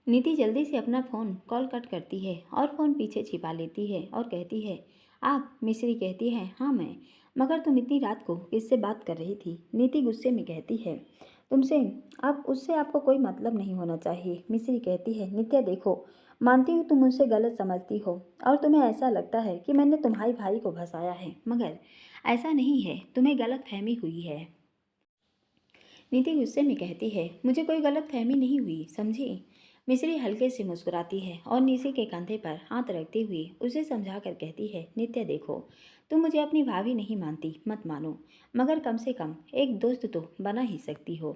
नीति जल्दी से अपना फ़ोन कॉल कट करती है और फ़ोन पीछे छिपा लेती है और कहती है, आप? मिश्री कहती है, हाँ मैं। मगर तुम इतनी रात को किससे बात कर रही थी? नीति गुस्से में कहती है, तुमसे। अब उससे आपको कोई मतलब नहीं होना चाहिए। मिश्री कहती है, नित्या देखो, मानती हूँ तुम मुझसे गलत समझती हो और तुम्हें ऐसा लगता है कि मैंने तुम्हारे भाई को फंसाया है, मगर ऐसा नहीं है, तुम्हें गलत फहमी हुई है। नीति गुस्से में कहती है, मुझे कोई गलत फहमी नहीं हुई, समझी? मिश्री हल्के से मुस्कुराती है और निशि के कंधे पर हाथ रखती हुई उसे समझा कर कहती है, नित्या देखो, तुम मुझे अपनी भाभी नहीं मानती, मत मानो, मगर कम से कम एक दोस्त तो बना ही सकती हो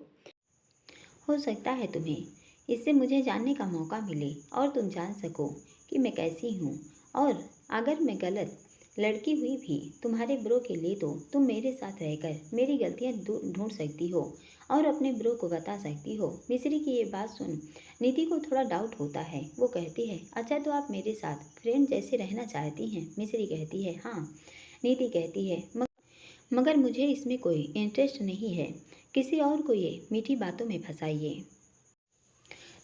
सकता है तुम्हें इससे मुझे जानने का मौका मिले और तुम जान सको कि मैं कैसी हूँ। और अगर मैं गलत लड़की हुई भी तुम्हारे ब्रो के लिए तो तुम मेरे साथ रहकर मेरी गलतियाँ ढूंढ सकती हो और अपने ब्रो को बता सकती हो। मिश्री की ये बात सुन नीति को थोड़ा डाउट होता है। वो कहती है, अच्छा तो आप मेरे साथ फ्रेंड जैसे रहना चाहती हैं? मिश्री कहती है, हाँ। नीति कहती है, मगर मुझे इसमें कोई इंटरेस्ट नहीं है, किसी और को ये मीठी बातों में फंसाइए।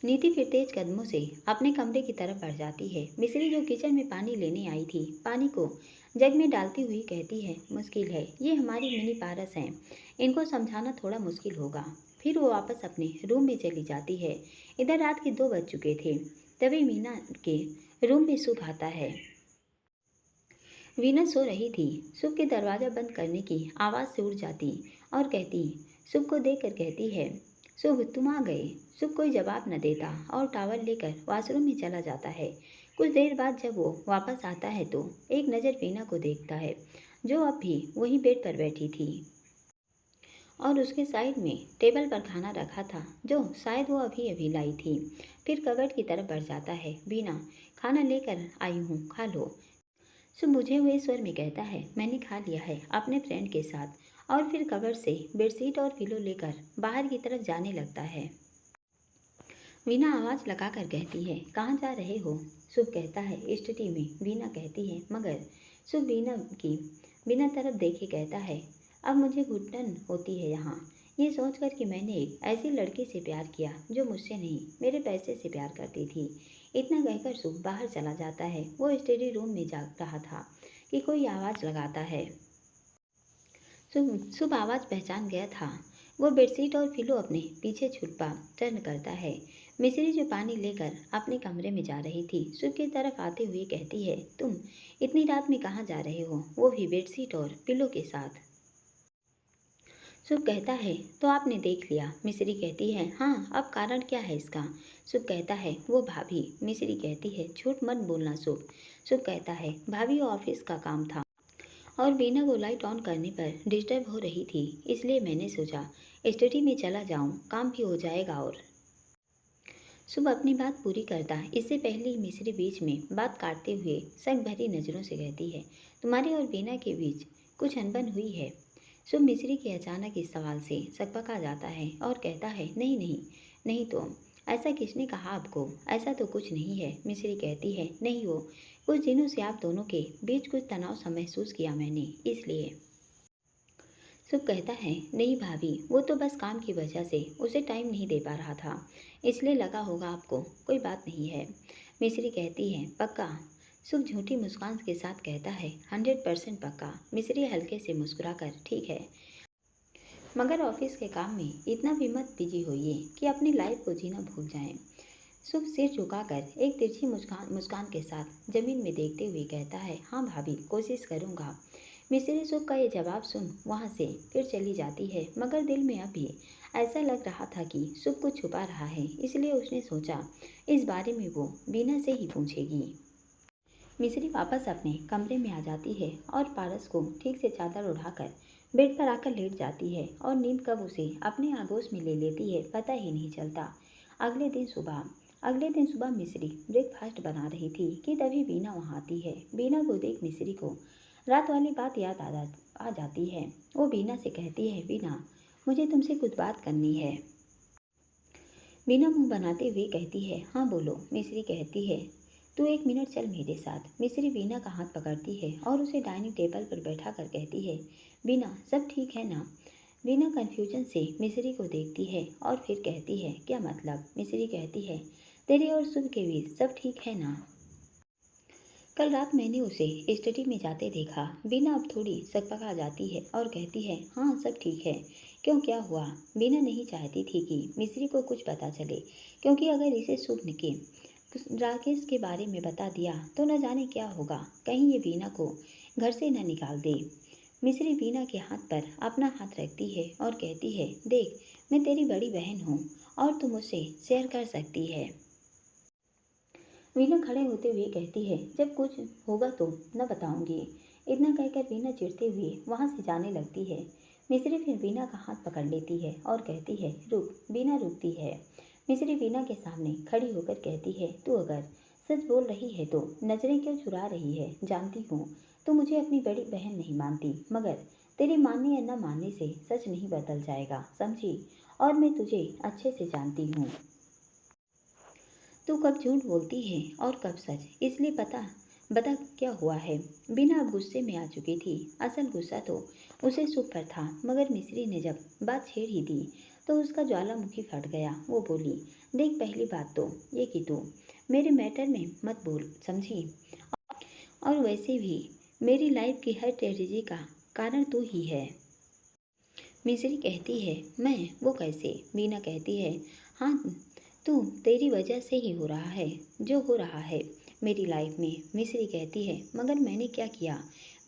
नीति फिर तेज कदमों से अपने कमरे की तरफ बढ़ जाती है। मिश्री जो किचन में पानी लेने आई थी, पानी को जग में डालती हुई कहती है, मुश्किल है, ये हमारी मिनी पारस हैं, इनको समझाना थोड़ा मुश्किल होगा। फिर वो वापस अपने रूम में चली जाती है। इधर रात के 2 बज चुके थे। तभी मीना के रूम में शुभ आता है। वीना सो रही थी। शुभ के दरवाज़ा बंद करने की आवाज़ से उठ जाती और कहती, शुभ को देखकर कहती है, शुभ तुम आ गए। शुभ कोई जवाब न देता और टावल लेकर वॉशरूम में चला जाता है। कुछ देर बाद जब वो वापस आता है तो एक नज़र वीना को देखता है, जो अब भी वहीं बेड पर बैठी थी और उसके साइड में टेबल पर खाना रखा था, जो शायद वो अभी अभी लाई थी। फिर कबर्ड की तरफ बढ़ जाता है। वीना, खाना लेकर आई हूँ, खा लो। सो बुझे हुए स्वर में कहता है, मैंने खा लिया है अपने फ्रेंड के साथ। और फिर कवर से बेडशीट और पिलो लेकर बाहर की तरफ जाने लगता है। वीना आवाज़ लगाकर कहती है, कहाँ जा रहे हो? शुभ कहता है, स्टडी में। वीना कहती है, मगर। शुभ वीना की बिना तरफ देखे कहता है, अब मुझे घुटन होती है यहाँ, ये सोचकर कि मैंने एक ऐसी लड़की से प्यार किया जो मुझसे नहीं, मेरे पैसे से प्यार करती थी। इतना कहकर शुभ बाहर चला जाता है। वो स्टडी रूम में जा रहा था कि कोई आवाज़ लगाता है। शुभ शुभ आवाज़ पहचान गया था। वो बेडशीट और पिलो अपने पीछे छुपा टर्न करता है। मिश्री जो पानी लेकर अपने कमरे में जा रही थी, शुभ की तरफ आते हुए कहती है, तुम इतनी रात में कहाँ जा रहे हो, वो भी बेडशीट और पिलो के साथ? शुभ कहता है, तो आपने देख लिया। मिश्री कहती है, हाँ, अब कारण क्या है इसका? शुभ कहता है, वो भाभी। मिश्री कहती है, झूठ मत बोलना शुभ। शुभ कहता है, भाभी ऑफिस का काम था और वीना को लाइट ऑन करने पर डिस्टर्ब हो रही थी, इसलिए मैंने सोचा स्टडी में चला जाऊं, काम भी हो जाएगा। और शुभ अपनी बात पूरी करता इससे पहले ही मिश्री बीच में बात काटते हुए शक भरी नज़रों से कहती है, तुम्हारे और वीना के बीच कुछ अनबन हुई है? शुभ मिश्री के अचानक इस सवाल से सकपका जाता है और कहता है, नहीं नहीं, नहीं तो ऐसा किसने कहा आपको? ऐसा तो कुछ नहीं है। मिश्री कहती है, नहीं, वो कुछ दिनों से आप दोनों के बीच कुछ तनाव सा महसूस किया मैंने, इसलिए। शुभ कहता है, नहीं भाभी, वो तो बस काम की वजह से उसे टाइम नहीं दे पा रहा था, इसलिए लगा होगा आपको, कोई बात नहीं है। मिश्री कहती है, पक्का? शुभ झूठी मुस्कान के साथ कहता है, 100% पक्का। मिश्री हल्के से मुस्कुराकर, ठीक है, मगर ऑफिस के काम में इतना भी मत बिजी होइए कि अपनी लाइफ को जीना भूल जाएं। शुभ सिर झुकाकर एक तिरछी मुस्कान मुस्कान के साथ जमीन में देखते हुए कहता है, हाँ भाभी, कोशिश करूँगा। मिश्री शुभ का ये जवाब सुन वहाँ से फिर चली जाती है, मगर दिल में अभी ऐसा लग रहा था कि शुभ कुछ छुपा रहा है, इसलिए उसने सोचा इस बारे में वो वीना से ही पूछेगी। मिश्री वापस अपने कमरे में आ जाती है और पारस को ठीक से चादर उड़ाकर बेड पर आकर लेट जाती है और नींद कब उसे अपने आगोश में ले लेती है पता ही नहीं चलता। अगले दिन सुबह मिश्री ब्रेकफास्ट बना रही थी कि तभी बीना वहाँ आती है। बीना को देख मिश्री को रात वाली बात याद आ जाती है। वो बीना से कहती है, बीना, मुझे तुमसे कुछ बात करनी है। बीना मुंह बनाते हुए कहती है, हाँ बोलो। मिश्री कहती है, तू 1 मिनट चल मेरे साथ। मिश्री बीना का हाथ पकड़ती है और उसे डाइनिंग टेबल पर बैठा कर कहती है, बीना, सब ठीक है ना? वीना कन्फ्यूजन से मिस्री को देखती है और फिर कहती है, क्या मतलब? मिस्री कहती है, तेरे और शुभ के बीच सब ठीक है ना? कल रात मैंने उसे स्टडी में जाते देखा। बीना अब थोड़ी सकपका जाती है और कहती है, हाँ सब ठीक है। क्यों, क्या हुआ? बीना नहीं चाहती थी कि मिस्री को कुछ पता चले, क्योंकि अगर इसे शुभ ने राकेश के बारे में बता दिया तो न जाने क्या होगा। कहीं ये बीना को घर से न निकाल दे। मिस्री बीना के हाथ पर अपना हाथ रखती है और कहती है, देख, मैं तेरी बड़ी बहन हूँ और तू मुझसे शेयर कर सकती है। वीना खड़े होते हुए कहती है, जब कुछ होगा तो न बताऊंगी। इतना कहकर वीना चिढ़ते हुए वहां से जाने लगती है। मिस्री फिर वीना का हाथ पकड़ लेती है और कहती है, रुक। वीना रुकती है। मिस्री वीना के सामने खड़ी होकर कहती है, तू अगर सच बोल रही है तो नजरें क्यों चुरा रही है? जानती हूँ तू मुझे अपनी बड़ी बहन नहीं मानती, मगर तेरे मानने या न मानने से सच नहीं बदल जाएगा, समझी? और मैं तुझे अच्छे से जानती हूँ। तू कब झूठ बोलती है और कब सच, इसलिए बता क्या हुआ है। बिना अब गुस्से में आ चुकी थी। असल गुस्सा तो उसे सुख पर था, मगर मिस्री ने जब बात छेड़ ही दी तो उसका ज्वालामुखी फट गया। वो बोली, देख, पहली बात तो ये कि तू मेरे मैटर में मत बोल, समझी? और वैसे भी मेरी लाइफ की हर ट्रेजेडी का कारण तू ही है। मिस्री कहती है, मैं? वो कैसे? बीना कहती है, हाँ, तू, तेरी वजह से ही हो रहा है जो हो रहा है मेरी लाइफ में। मिस्री कहती है, मगर मैंने क्या किया?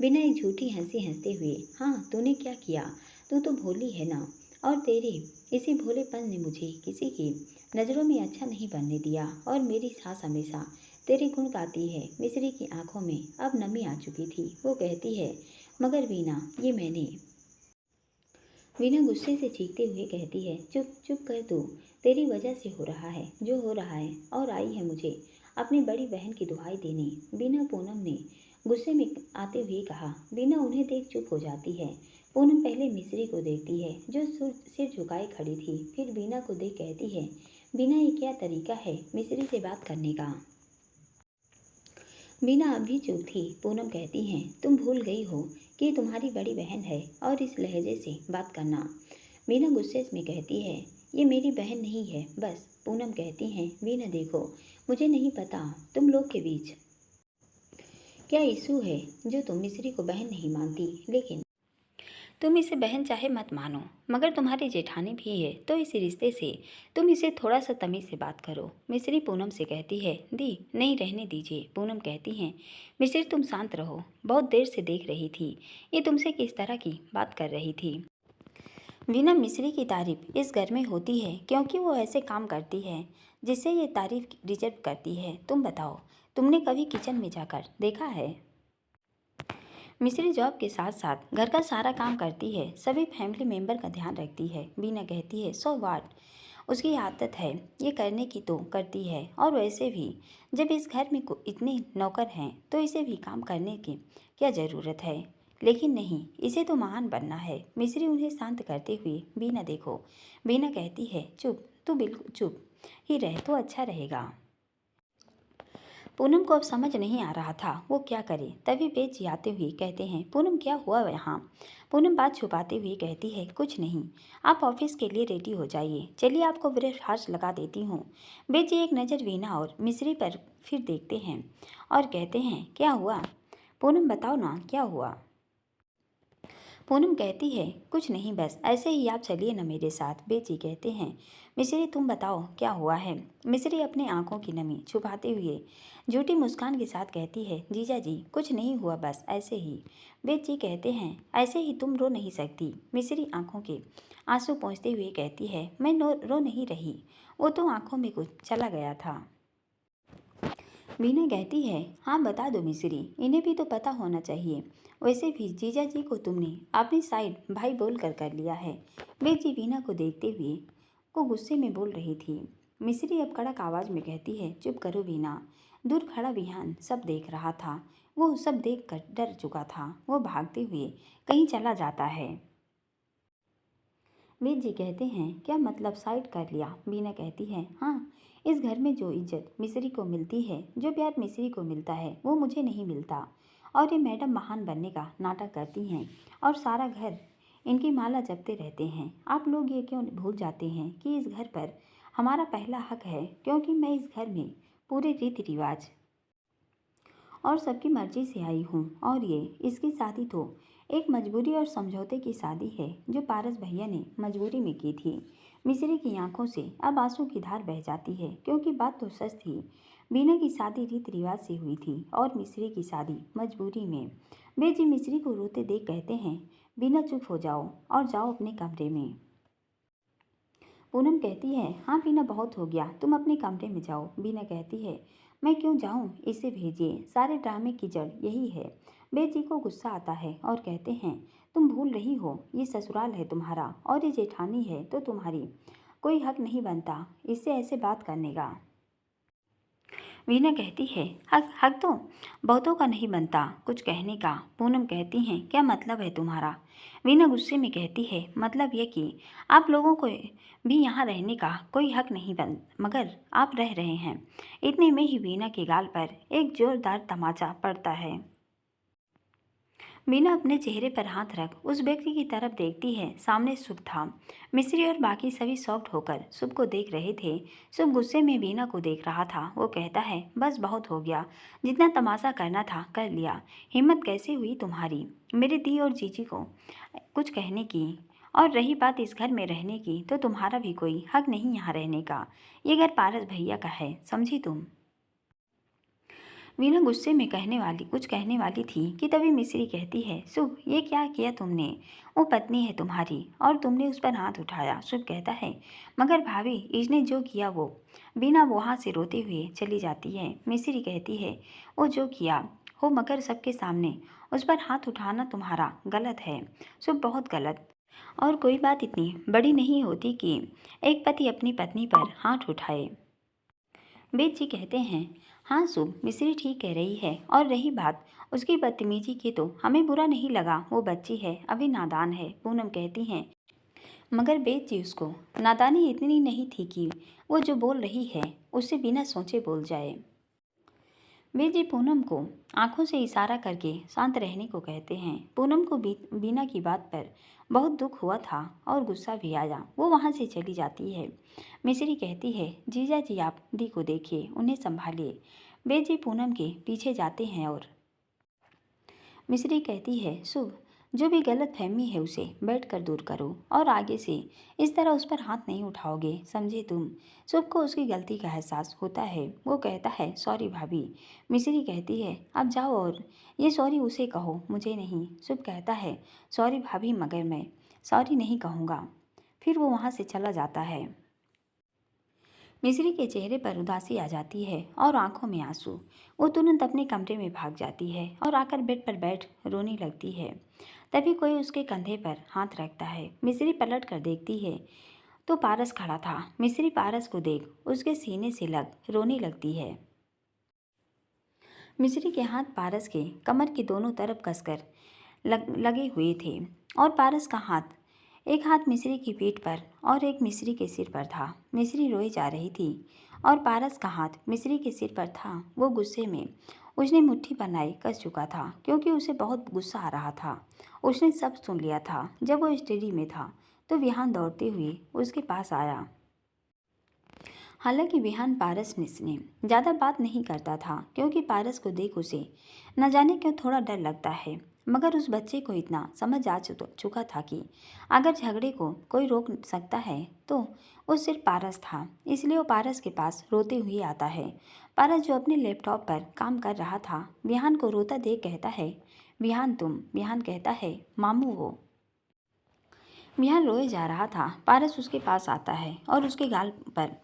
बिना एक झूठी हंसी हंसते हुए, हाँ, तूने क्या किया? तू तो भोली है ना, और तेरे इसी भोलेपन ने मुझे किसी की नज़रों में अच्छा नहीं बनने दिया, और मेरी सास हमेशा तेरे गुण गाती है। मिस्री की आंखों में अब नमी आ चुकी थी। वो कहती है, मगर वीना, ये मैंने। वीना गुस्से से चीखते हुए कहती है, चुप चुप कर तू। तेरी वजह से हो रहा है जो हो रहा है, और आई है मुझे अपनी बड़ी बहन की दुहाई देने। बिना पूनम ने गुस्से में आते हुए कहा। बिना उन्हें देख चुप हो जाती है। पूनम पहले मिस्री को देखती है जो सिर झुकाए खड़ी थी, फिर बीना को देख कहती है, बीना, ये क्या तरीका है मिस्री से बात करने का? मीना अभी चुप थी। पूनम कहती हैं, तुम भूल गई हो कि तुम्हारी बड़ी बहन है और इस लहजे से बात करना। मीना गुस्से में कहती है, ये मेरी बहन नहीं है बस। पूनम कहती हैं, मीना देखो, मुझे नहीं पता तुम लोग के बीच क्या इशू है जो तुम मिस्री को बहन नहीं मानती, लेकिन तुम इसे बहन चाहे मत मानो, मगर तुम्हारी जेठानी भी है, तो इस रिश्ते से तुम इसे थोड़ा सा तमीज़ से बात करो। मिस्री पूनम से कहती है, दी, नहीं, रहने दीजिए। पूनम कहती हैं, मिस्री, तुम शांत रहो। बहुत देर से देख रही थी ये तुमसे किस तरह की बात कर रही थी। वीना मिस्री की तारीफ इस घर में होती है क्योंकि वो ऐसे काम करती है जिससे ये तारीफ डिजर्व करती है। तुम बताओ, तुमने कभी किचन में जाकर देखा है? मिस्री जॉब के साथ साथ घर का सारा काम करती है, सभी फैमिली मेंबर का ध्यान रखती है। बीना कहती है, सो वाट, उसकी आदत है ये करने की तो करती है, और वैसे भी जब इस घर में इतने नौकर हैं तो इसे भी काम करने की क्या ज़रूरत है? लेकिन नहीं, इसे तो महान बनना है। मिस्री उन्हें शांत करते हुए, बीना देखो। बीना कहती है, चुप, तू बिल्कुल चुप ही रह तो अच्छा रहेगा। पूनम को अब समझ नहीं आ रहा था वो क्या करे। तभी बेच आते हुए कहते हैं, पूनम, क्या हुआ यहाँ? पूनम बात छुपाते हुए कहती है, कुछ नहीं, आप ऑफिस के लिए रेडी हो जाइए। चलिए, आपको ब्रेकफास्ट लगा देती हूँ। बेची एक नज़र वीना और मिस्री पर फिर देखते हैं और कहते हैं, क्या हुआ? पूनम, बताओ ना, क्या हुआ? पूनम कहती है, कुछ नहीं, बस ऐसे ही आप चलिए ना मेरे साथ। बेची कहते हैं, मिस्री, तुम बताओ क्या हुआ है? मिस्री अपने आंखों की नमी छुपाते हुए झूठी मुस्कान के साथ कहती है, जीजा जी, कुछ नहीं हुआ, बस ऐसे ही। बेची कहते हैं, ऐसे ही तुम रो नहीं सकती। मिस्री आंखों के आंसू पोंछते हुए कहती है, मैं रो नहीं रही, वो तो आंखों में कुछ चला गया था। मीना कहती है, हाँ, बता दो मिस्री, इन्हें भी तो पता होना चाहिए। वैसे भी जीजा जी को तुमने अपनी साइड भाई बोल कर लिया है। बेजी वीना को देखते हुए को गुस्से में बोल रही थी। मिस्री अब कड़क आवाज़ में कहती है, चुप करो वीना। दूर खड़ा विहान सब देख रहा था। वो सब देख कर डर चुका था। वो भागते हुए कहीं चला जाता है। वेद जी कहते हैं, क्या मतलब साइड कर लिया? बीना कहती है, हाँ, इस घर में जो इज्जत मिस्री को मिलती है, जो प्यार मिस्री को मिलता है, वो मुझे नहीं मिलता। और ये मैडम महान बनने का नाटक करती हैं और सारा घर इनकी माला जपते रहते हैं। आप लोग ये क्यों भूल जाते हैं कि इस घर पर हमारा पहला हक है, क्योंकि मैं इस घर में पूरे रीति रिवाज और सबकी मर्जी से आई हूँ। और ये इसकी शादी तो एक मजबूरी और समझौते की शादी है जो पारस भैया ने मजबूरी में की थी। मिस्री की आंखों से अब आंसू की धार बह जाती है, क्योंकि बात तो सच थी। बीना की शादी रीति रिवाज से हुई थी और मिस्री की शादी मजबूरी में। बेजी मिस्री को रोते देख कहते हैं, बीना चुप हो जाओ और जाओ अपने कमरे में। पूनम कहती है, हाँ बीना बहुत हो गया, तुम अपने कमरे में जाओ। बीना कहती है, मैं क्यों जाऊँ, इसे भेजिए, सारे ड्रामे की जड़ यही है। बेजी को गुस्सा आता है और कहते हैं, तुम भूल रही हो, ये ससुराल है तुम्हारा और ये जेठानी है तो तुम्हारी कोई हक नहीं बनता इससे ऐसे बात करने का। वीना कहती है, हक हक तो बहुतों का नहीं बनता कुछ कहने का। पूनम कहती हैं, क्या मतलब है तुम्हारा। वीना गुस्से में कहती है, मतलब ये कि आप लोगों को भी यहाँ रहने का कोई हक नहीं बन, मगर आप रह रहे हैं। इतने में ही वीना के गाल पर एक जोरदार तमाचा पड़ता है। मीना अपने चेहरे पर हाथ रख उस व्यक्ति की तरफ देखती है। सामने शुभ था। मिस्री और बाकी सभी शॉक्ड होकर शुभ को देख रहे थे। शुभ गुस्से में वीना को देख रहा था। वो कहता है, बस बहुत हो गया, जितना तमाशा करना था कर लिया। हिम्मत कैसे हुई तुम्हारी मेरे दी और जीजी को कुछ कहने की। और रही बात इस घर में रहने की, तो तुम्हारा भी कोई हक नहीं यहाँ रहने का। ये घर पारस भैया का है, समझी तुम। वीना गुस्से में कुछ कहने वाली थी कि तभी मिस्री कहती है, शुभ ये क्या किया तुमने, वो पत्नी है तुम्हारी और तुमने उस पर हाथ उठाया। शुभ कहता है, मगर भाभी इसने जो किया वो। वीना वहाँ से रोते हुए चली जाती है। मिस्री कहती है, वो जो किया हो मगर सबके सामने उस पर हाथ उठाना तुम्हारा गलत है शुभ, बहुत गलत। और कोई बात इतनी बड़ी नहीं होती कि एक पति अपनी पत्नी पर हाथ उठाए। बेद जी कहते हैं, हाँ शुभ मिस्री ठीक कह रही है। और रही बात उसकी बदतमीजी की, तो हमें बुरा नहीं लगा, वो बच्ची है, अभी नादान है। पूनम कहती हैं, मगर बेद जी उसको नादानी इतनी नहीं थी कि वो जो बोल रही है उससे बिना सोचे बोल जाए। बेद जी पूनम को आंखों से इशारा करके शांत रहने को कहते हैं। पूनम को बीना की बात पर बहुत दुख हुआ था और गुस्सा भी आया। वो वहाँ से चली जाती है। मिस्री कहती है, जीजा जी आप दी को देखिए, उन्हें संभालिए। बेद जी पूनम के पीछे जाते हैं और मिस्री कहती है, शुभ जो भी गलत फहमी है उसे बैठकर दूर करो और आगे से इस तरह उस पर हाथ नहीं उठाओगे, समझे तुम। शुभ को उसकी गलती का एहसास होता है। वो कहता है, सॉरी भाभी। मिस्री कहती है, अब जाओ और ये सॉरी उसे कहो, मुझे नहीं। शुभ कहता है, सॉरी भाभी मगर मैं सॉरी नहीं कहूँगा। फिर वो वहाँ से चला जाता है। मिस्री के चेहरे पर उदासी आ जाती है और आंखों में आंसू। वो तुरंत अपने कमरे में भाग जाती है और आकर बेड पर बैठ रोने लगती है। तभी कोई उसके कंधे पर हाथ रखता है। मिस्री पलट कर देखती है तो पारस खड़ा था। मिस्री पारस को देख उसके सीने से लग रोने लगती है। मिस्री के हाथ पारस के कमर के दोनों तरफ कसकर लगे हुए थे और पारस का हाथ एक हाथ मिस्री की पीठ पर और एक मिस्री के सिर पर था। मिस्री रोई जा रही थी और पारस का हाथ मिस्री के सिर पर था। वो गुस्से में उसने मुट्ठी बनाए कस चुका था, क्योंकि उसे बहुत गुस्सा आ रहा था। उसने सब सुन लिया था। जब वो स्टडी में था तो विहान दौड़ते हुए उसके पास आया। हालांकि विहान पारस ने ज़्यादा बात नहीं करता था, क्योंकि पारस को देख उसे न जाने क्यों थोड़ा डर लगता है। मगर उस बच्चे को इतना समझ आ चुका था कि अगर झगड़े को कोई रोक सकता है तो वो सिर्फ पारस था। इसलिए वो पारस के पास रोते हुए आता है। पारस जो अपने लैपटॉप पर काम कर रहा था, विहान को रोता देख कहता है, विहान तुम। विहान कहता है, मामू वो। विहान रोए जा रहा था। पारस उसके पास आता है और उसके गाल पर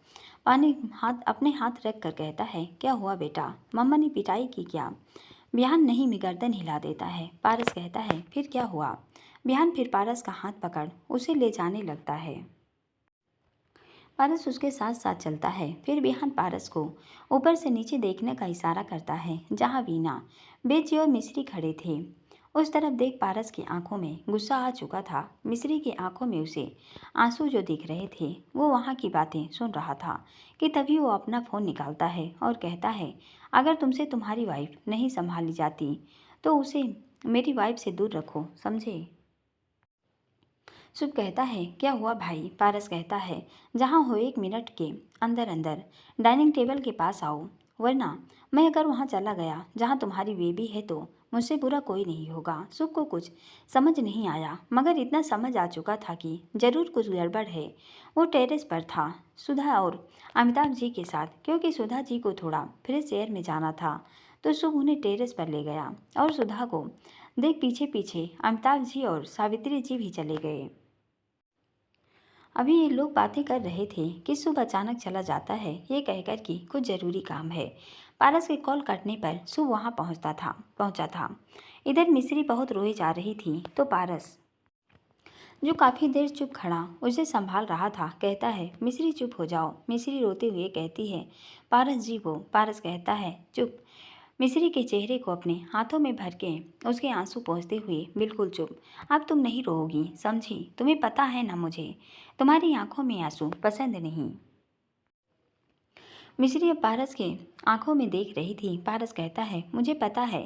अपने हाथ रख कर कहता है, क्या हुआ बेटा, मम्मा ने पिटाई की क्या। विहान नहीं में गर्दन हिला देता है। पारस कहता है, फिर क्या हुआ। विहान फिर पारस का हाथ पकड़ उसे ले जाने लगता है। पारस उसके साथ साथ चलता है। फिर विहान पारस को ऊपर से नीचे देखने का इशारा करता है, जहाँ वीना, बेजी और मिस्री खड़े थे। उस तरफ देख पारस की आंखों में गुस्सा आ चुका था। मिस्री की आंखों में उसे आंसू जो दिख रहे थे, वो वहाँ की बातें सुन रहा था कि तभी वो अपना फ़ोन निकालता है और कहता है, अगर तुमसे तुम्हारी वाइफ नहीं संभाली जाती तो उसे मेरी वाइफ से दूर रखो, समझे। शुभ कहता है, क्या हुआ भाई? पारस कहता है, जहाँ हो 1 मिनट के अंदर अंदर डाइनिंग टेबल के पास आओ, वरना मैं अगर वहाँ चला गया जहाँ तुम्हारी बेबी है तो मुझसे बुरा कोई नहीं होगा। शुभ को कुछ समझ नहीं आया, मगर इतना समझ आ चुका था कि जरूर कुछ गड़बड़ है। वो टेरेस पर था सुधा और अमिताभ जी के साथ, क्योंकि सुधा जी को थोड़ा फ्रेश एयर में जाना था। तो शुभ उन्हें टेरेस पर ले गया और सुधा को देख पीछे पीछे अमिताभ जी और सावित्री जी भी चले गए। अभी ये लोग बातें कर रहे थे कि शुभ अचानक चला जाता है, ये कहकर कि कुछ ज़रूरी काम है। पारस के कॉल कटने पर शुभ वहाँ पहुँचा था। इधर मिश्री बहुत रोई जा रही थी तो पारस, जो काफ़ी देर चुप खड़ा उसे संभाल रहा था, कहता है, मिश्री चुप हो जाओ। मिश्री रोते हुए कहती है, पारस जी को। पारस कहता है, चुप। मिश्री के चेहरे को अपने हाथों में भर के उसके आंसू पोंछते हुए, बिल्कुल चुप। अब तुम नहीं रोओगी, समझी? तुम्हें पता है ना मुझे तुम्हारी आंखों में आंसू पसंद नहीं। मिश्री अब पारस के आंखों में देख रही थी। पारस कहता है, मुझे पता है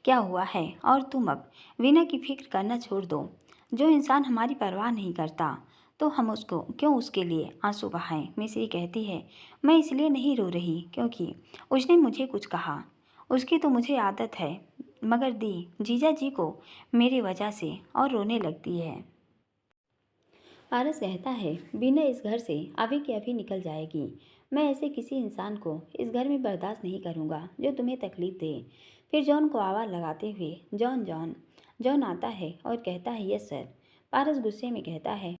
क्या हुआ है और तुम अब वीना की फिक्र करना छोड़ दो। जो इंसान हमारी परवाह नहीं करता तो हम उसको क्यों उसके लिए आंसू बहाएं? मिश्री कहती है, मैं इसलिए नहीं रो रही क्योंकि उसने मुझे कुछ कहा। उसकी तो मुझे आदत है, मगर दी जीजा जी को मेरी वजह से और रोने लगती है। पारस कहता है, बीना इस घर से अभी के अभी निकल जाएगी। मैं ऐसे किसी इंसान को इस घर में बर्दाश्त नहीं करूँगा जो तुम्हें तकलीफ दे। फिर जॉन को आवाज़ लगाते हुए, जॉन जॉन। जॉन आता है और कहता है, यस सर। पारस गुस्से में कहता है,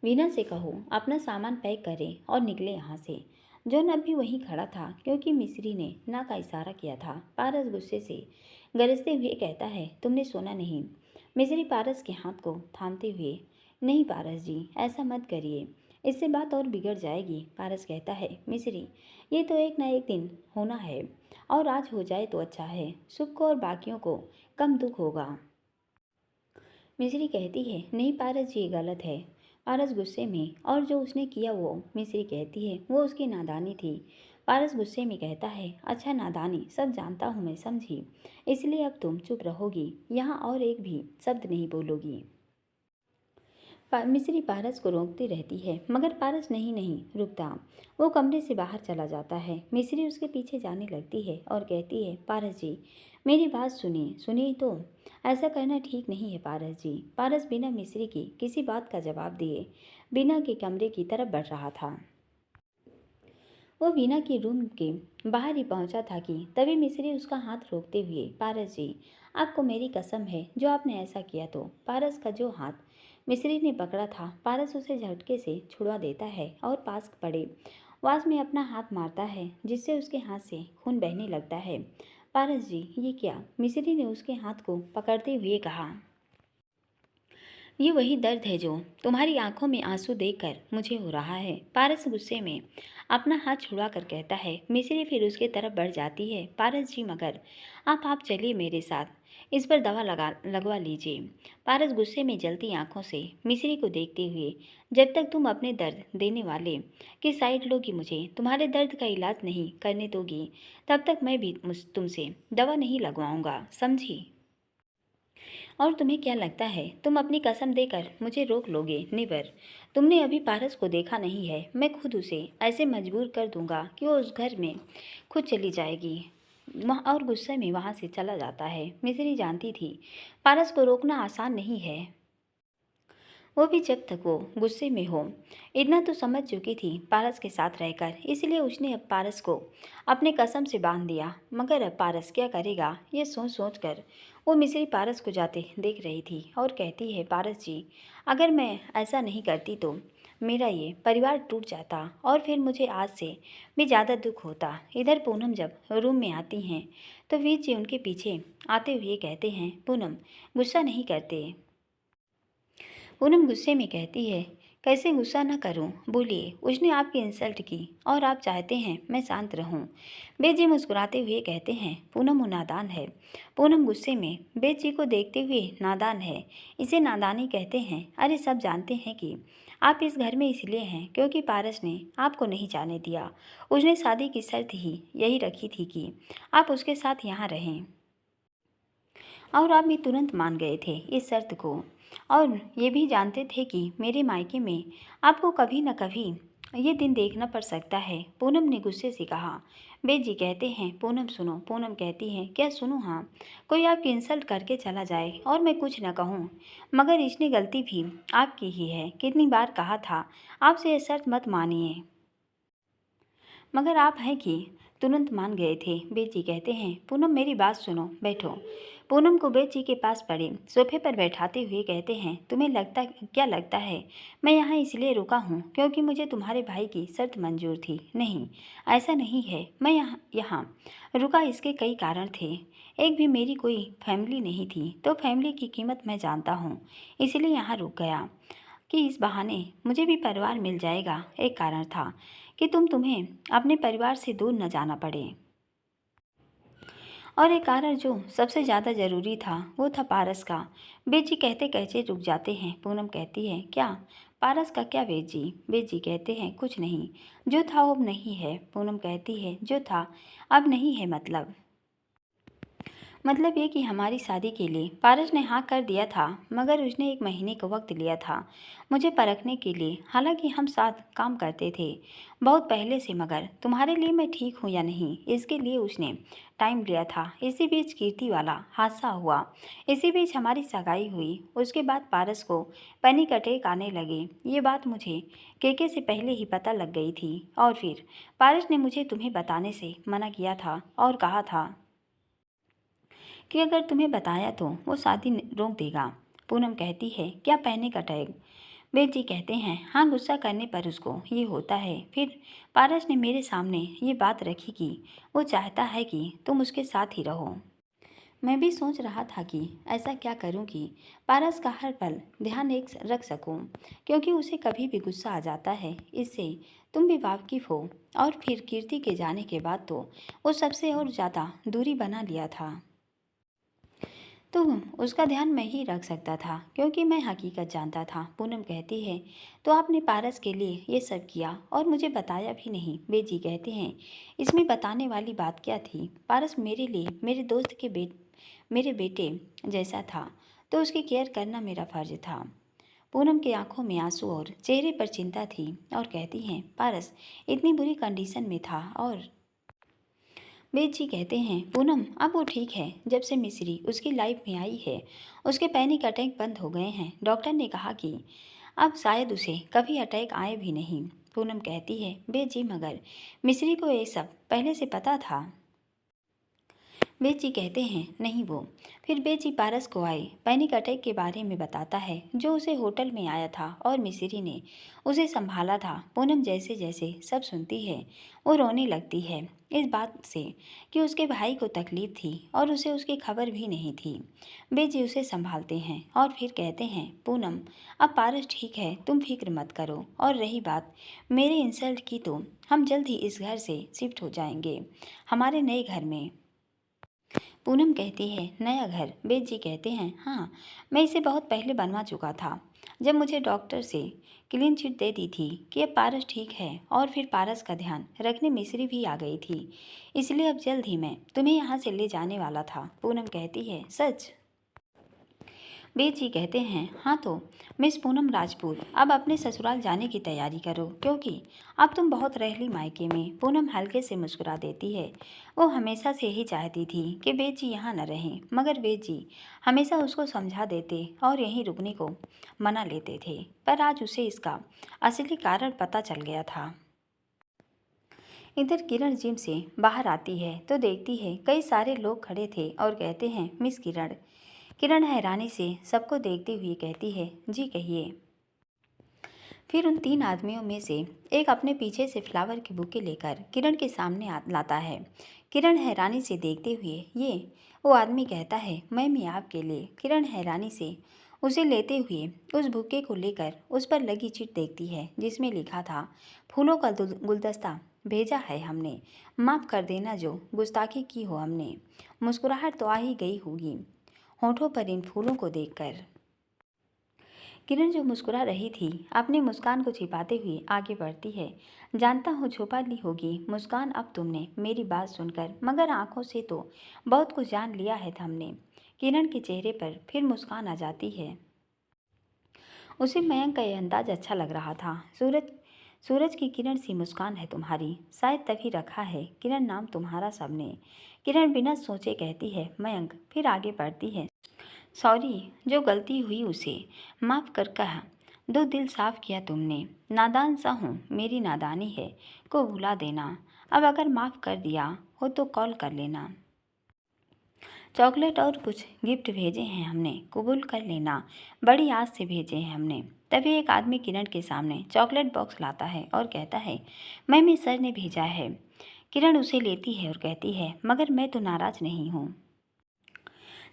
वीना से कहो अपना सामान पैक करे और निकले यहाँ से। जॉन अब भी वहीं खड़ा था क्योंकि मिस्री ने ना का इशारा किया था। पारस गुस्से से गरजते हुए कहता है, तुमने सुना नहीं? मिस्री पारस के हाथ को थामते हुए, नहीं पारस जी, ऐसा मत करिए, इससे बात और बिगड़ जाएगी। पारस कहता है, मिस्री, ये तो एक ना एक दिन होना है और आज हो जाए तो अच्छा है। सुख को और बाकियों को कम दुख होगा। मिस्री कहती है, नहीं पारस जी, गलत है। पारस गुस्से में, और जो उसने किया वो, मिस्री कहती है, वो उसकी नादानी थी। पारस गुस्से में कहता है, अच्छा नादानी, सब जानता हूँ मैं, समझी। इसलिए अब तुम चुप रहोगी यहाँ और एक भी शब्द नहीं बोलोगी। मिस्री पारस को रोकती रहती है, मगर पारस नहीं रुकता। वो कमरे से बाहर चला जाता है। मिस्री उसके पीछे जाने लगती है और कहती है, पारस जी, मेरी बात सुनिए तो। ऐसा करना ठीक नहीं है पारस जी। पारस बिना मिस्री की किसी बात का जवाब दिए बिना के कमरे की तरफ बढ़ रहा था। वो वीना के रूम के बाहर ही पहुंचा था कि तभी मिस्री उसका हाथ रोकते हुए, पारस जी, आपको मेरी कसम है जो आपने ऐसा किया तो। पारस का जो हाथ मिस्री ने पकड़ा था, पारस उसे झटके से छुड़वा देता है और पास पड़े वास में अपना हाथ मारता है, जिससे उसके हाथ से खून बहने लगता है। पारस जी, ये क्या? मिस्री ने उसके हाथ को पकड़ते हुए कहा, ये वही दर्द है जो तुम्हारी आंखों में आंसू देखकर मुझे हो रहा है। पारस गुस्से में अपना हाथ छुड़ा कर कहता है। मिस्री फिर उसके तरफ बढ़ जाती है। पारस जी, मगर आप चलिए मेरे साथ, इस पर दवा लगवा लीजिए। पारस गुस्से में जलती आंखों से मिस्री को देखते हुए, जब तक तुम अपने दर्द देने वाले की साइड लोगी, मुझे तुम्हारे दर्द का इलाज नहीं करने दोगी, तब तक मैं भी तुमसे दवा नहीं लगवाऊंगा, समझी? और तुम्हें क्या लगता है तुम अपनी कसम देकर मुझे रोक लोगे? नेवर। तुमने अभी पारस को देखा नहीं है। मैं खुद उसे ऐसे मजबूर कर दूंगा कि वो उस घर में खुद चली जाएगी और गुस्से में वहाँ से चला जाता है। मिस्री जानती थी पारस को रोकना आसान नहीं है, वो भी जब तक वो गुस्से में हो। इतना तो समझ चुकी थी पारस के साथ रहकर, इसलिए उसने अब पारस को अपने कसम से बांध दिया। मगर अब पारस क्या करेगा, ये सोच सोच कर वो मिस्री पारस को जाते देख रही थी और कहती है, पारस जी, अगर मैं ऐसा नहीं करती तो मेरा ये परिवार टूट जाता और फिर मुझे आज से भी ज़्यादा दुख होता। इधर पूनम जब रूम में आती हैं तो वीर जी उनके पीछे आते हुए कहते हैं, पूनम, गुस्सा नहीं करते। पूनम गुस्से में कहती है, कैसे गुस्सा न करूं, बोलिए, उसने आपकी इंसल्ट की और आप चाहते हैं मैं शांत रहूं। बेद जी मुस्कुराते हुए कहते हैं, पूनम वो नादान है। पूनम गुस्से में बेद जी को देखते हुए, नादान है, इसे नादानी कहते हैं। अरे सब जानते हैं कि आप इस घर में इसलिए हैं क्योंकि पारस ने आपको नहीं जाने दिया। उसने शादी की शर्त ही यही रखी थी कि आप उसके साथ यहाँ रहें, और आप भी तुरंत मान गए थे इस शर्त को। और ये भी जानते थे कि मेरे मायके में आपको कभी न कभी ये दिन देखना पड़ सकता है। पूनम ने गुस्से से कहा। बेद जी कहते हैं पूनम सुनो। पूनम कहती है क्या सुनूं? हाँ, कोई आपकी इंसल्ट करके चला जाए और मैं कुछ न कहूँ, मगर इसने गलती भी आपकी ही है। कितनी बार कहा था आपसे ये शर्त मत मानिए, मगर आप हैं कि तुरंत मान गए थे। बेद जी कहते हैं पूनम मेरी बात सुनो, बैठो। पूनम को बेद जी के पास पड़े सोफे पर बैठाते हुए कहते हैं तुम्हें क्या लगता है मैं यहाँ इसलिए रुका हूँ क्योंकि मुझे तुम्हारे भाई की शर्त मंजूर थी? नहीं, ऐसा नहीं है। मैं यहाँ रुका इसके कई कारण थे। एक भी मेरी कोई फैमिली नहीं थी, तो फैमिली की कीमत मैं जानता हूँ, इसलिए यहाँ रुक गया कि इस बहाने मुझे भी परिवार मिल जाएगा। एक कारण था कि तुम्हें अपने परिवार से दूर न जाना पड़े, और एक कारण जो सबसे ज़्यादा ज़रूरी था वो था पारस का। बेद जी कहते कहते रुक जाते हैं। पूनम कहती है क्या? पारस का क्या बेद जी? बेद जी कहते हैं कुछ नहीं, जो था वो अब नहीं है। पूनम कहती है जो था अब नहीं है मतलब ये कि हमारी शादी के लिए पारस ने हाँ कर दिया था, मगर उसने 1 महीने का वक्त लिया था मुझे परखने के लिए। हालांकि हम साथ काम करते थे बहुत पहले से, मगर तुम्हारे लिए मैं ठीक हूँ या नहीं इसके लिए उसने टाइम लिया था। इसी बीच कीर्ति वाला हादसा हुआ, इसी बीच हमारी सगाई हुई। उसके बाद पारस को पैनिक अटैक आने लगे। ये बात मुझे केके से पहले ही पता लग गई थी, और फिर पारस ने मुझे तुम्हें बताने से मना किया था और कहा था कि अगर तुम्हें बताया तो वो शादी रोक देगा। पूनम कहती है क्या पैनिक अटैक? वेद जी कहते हैं हाँ, गुस्सा करने पर उसको ये होता है। फिर पारस ने मेरे सामने ये बात रखी कि वो चाहता है कि तुम उसके साथ ही रहो। मैं भी सोच रहा था कि ऐसा क्या करूं कि पारस का हर पल ध्यान एक रख सकूं, क्योंकि उसे कभी भी गुस्सा आ जाता है। इससे तुम भी वाकिफ हो। और फिर कीर्ति के जाने के बाद तो वो सबसे और ज़्यादा दूरी बना लिया था, तो उसका ध्यान मैं ही रख सकता था क्योंकि मैं हकीकत जानता था। पूनम कहती है तो आपने पारस के लिए ये सब किया और मुझे बताया भी नहीं? बेजी कहते हैं इसमें बताने वाली बात क्या थी? पारस मेरे लिए मेरे दोस्त के मेरे बेटे जैसा था, तो उसकी केयर करना मेरा फर्ज था। पूनम की आंखों में आंसू और चेहरे पर चिंता थी और कहती हैं पारस इतनी बुरी कंडीशन में था। और वेद जी कहते हैं पूनम अब वो ठीक है। जब से मिस्री उसकी लाइफ में आई है उसके पैनिक अटैक बंद हो गए हैं। डॉक्टर ने कहा कि अब शायद उसे कभी अटैक आए भी नहीं। पूनम कहती है वेद जी मगर मिस्री को ये सब पहले से पता था? बेची कहते हैं नहीं वो। फिर बेची पारस को आए पैनिक अटैक के बारे में बताता है जो उसे होटल में आया था और मिस्री ने उसे संभाला था। पूनम जैसे जैसे सब सुनती है वो रोने लगती है इस बात से कि उसके भाई को तकलीफ थी और उसे उसकी खबर भी नहीं थी। बेजी उसे संभालते हैं और फिर कहते हैं पूनम अब पारस ठीक है, तुम फिक्र मत करो। और रही बात मेरे इंसल्ट की, तो हम जल्द ही इस घर से शिफ्ट हो जाएंगे हमारे नए घर में। पूनम कहती है नया घर? बेद जी कहते हैं हाँ, मैं इसे बहुत पहले बनवा चुका था, जब मुझे डॉक्टर से क्लीन चिट दे दी थी कि अब पारस ठीक है। और फिर पारस का ध्यान रखने मिस्री भी आ गई थी, इसलिए अब जल्द ही मैं तुम्हें यहाँ से ले जाने वाला था। पूनम कहती है सच? बेद जी कहते हैं हाँ, तो मिस पूनम राजपूत अब अपने ससुराल जाने की तैयारी करो, क्योंकि अब तुम बहुत रह ली मायके में। पूनम हल्के से मुस्कुरा देती है। वो हमेशा से ही चाहती थी कि बेद जी यहाँ न रहें, मगर बेद जी हमेशा उसको समझा देते और यहीं रुकने को मना लेते थे। पर आज उसे इसका असली कारण पता चल गया था। इधर किरण जिम से बाहर आती है तो देखती है कई सारे लोग खड़े थे और कहते हैं मिस किरण। किरण हैरानी से सबको देखते हुए कहती है जी कहिए। फिर उन 3 आदमियों में से एक अपने पीछे से फ्लावर की बुके लेकर किरण के सामने लाता है। किरण हैरानी से देखते हुए ये वो आदमी कहता है मैम ये आपके लिए। किरण हैरानी से उसे लेते हुए उस बुके को लेकर उस पर लगी चिट देखती है जिसमें लिखा था फूलों का गुलदस्ता भेजा है हमने, माफ़ कर देना जो गुस्ताखी की हो हमने। मुस्कुराहट तो आ ही गई होगी होठों पर इन फूलों को देखकर। किरण जो मुस्कुरा रही थी अपनी मुस्कान को छिपाते हुए आगे बढ़ती है। जानता हूँ छुपा ली होगी मुस्कान अब तुमने मेरी बात सुनकर, मगर आंखों से तो बहुत कुछ जान लिया है हमने। किरण के चेहरे पर फिर मुस्कान आ जाती है। उसे मयंक का यह अंदाज अच्छा लग रहा था। सूरज सूरज की किरण सी मुस्कान है तुम्हारी, शायद तभी रखा है किरण नाम तुम्हारा सबने। किरण बिना सोचे कहती है मयंक, फिर आगे बढ़ती है। सॉरी, जो गलती हुई उसे माफ़ कर कहा, दो दिल साफ किया तुमने। नादान सा हूँ, मेरी नादानी है, को भुला देना। अब अगर माफ़ कर दिया हो तो कॉल कर लेना। चॉकलेट और कुछ गिफ्ट भेजे हैं हमने, कबूल कर लेना। बड़ी आस से भेजे हैं हमने। तभी एक आदमी किरण के सामने चॉकलेट बॉक्स लाता है और कहता है, मैमी सर ने भेजा है। किरण उसे लेती है और कहती है, मगर मैं तो नाराज़ नहीं हूँ।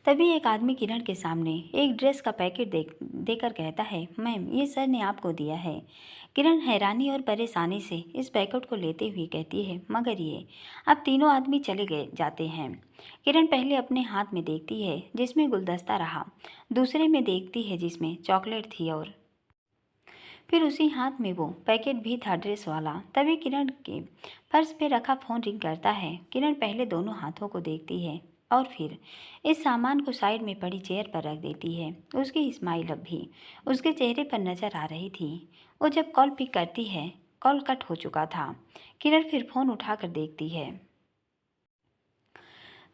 तभी एक आदमी किरण के सामने एक ड्रेस का पैकेट देकर कहता है, मैम ये सर ने आपको दिया है। किरण हैरानी और परेशानी से इस पैकेट को लेते हुए कहती है, मगर ये। अब तीनों आदमी चले गए जाते हैं। किरण पहले अपने हाथ में देखती है जिसमें गुलदस्ता रहा, दूसरे में देखती है जिसमें चॉकलेट थी, और फिर उसी हाथ में वो पैकेट भी था ड्रेस वाला। तभी किरण के फर्श पे रखा फ़ोन रिंग करता है। किरण पहले दोनों हाथों को देखती है और फिर इस सामान को साइड में पड़ी चेयर पर रख देती है। उसकी स्माइल अब भी उसके चेहरे पर नजर आ रही थी। वो जब कॉल पिक करती है, कॉल कट हो चुका था। किरण फिर फ़ोन उठाकर देखती है,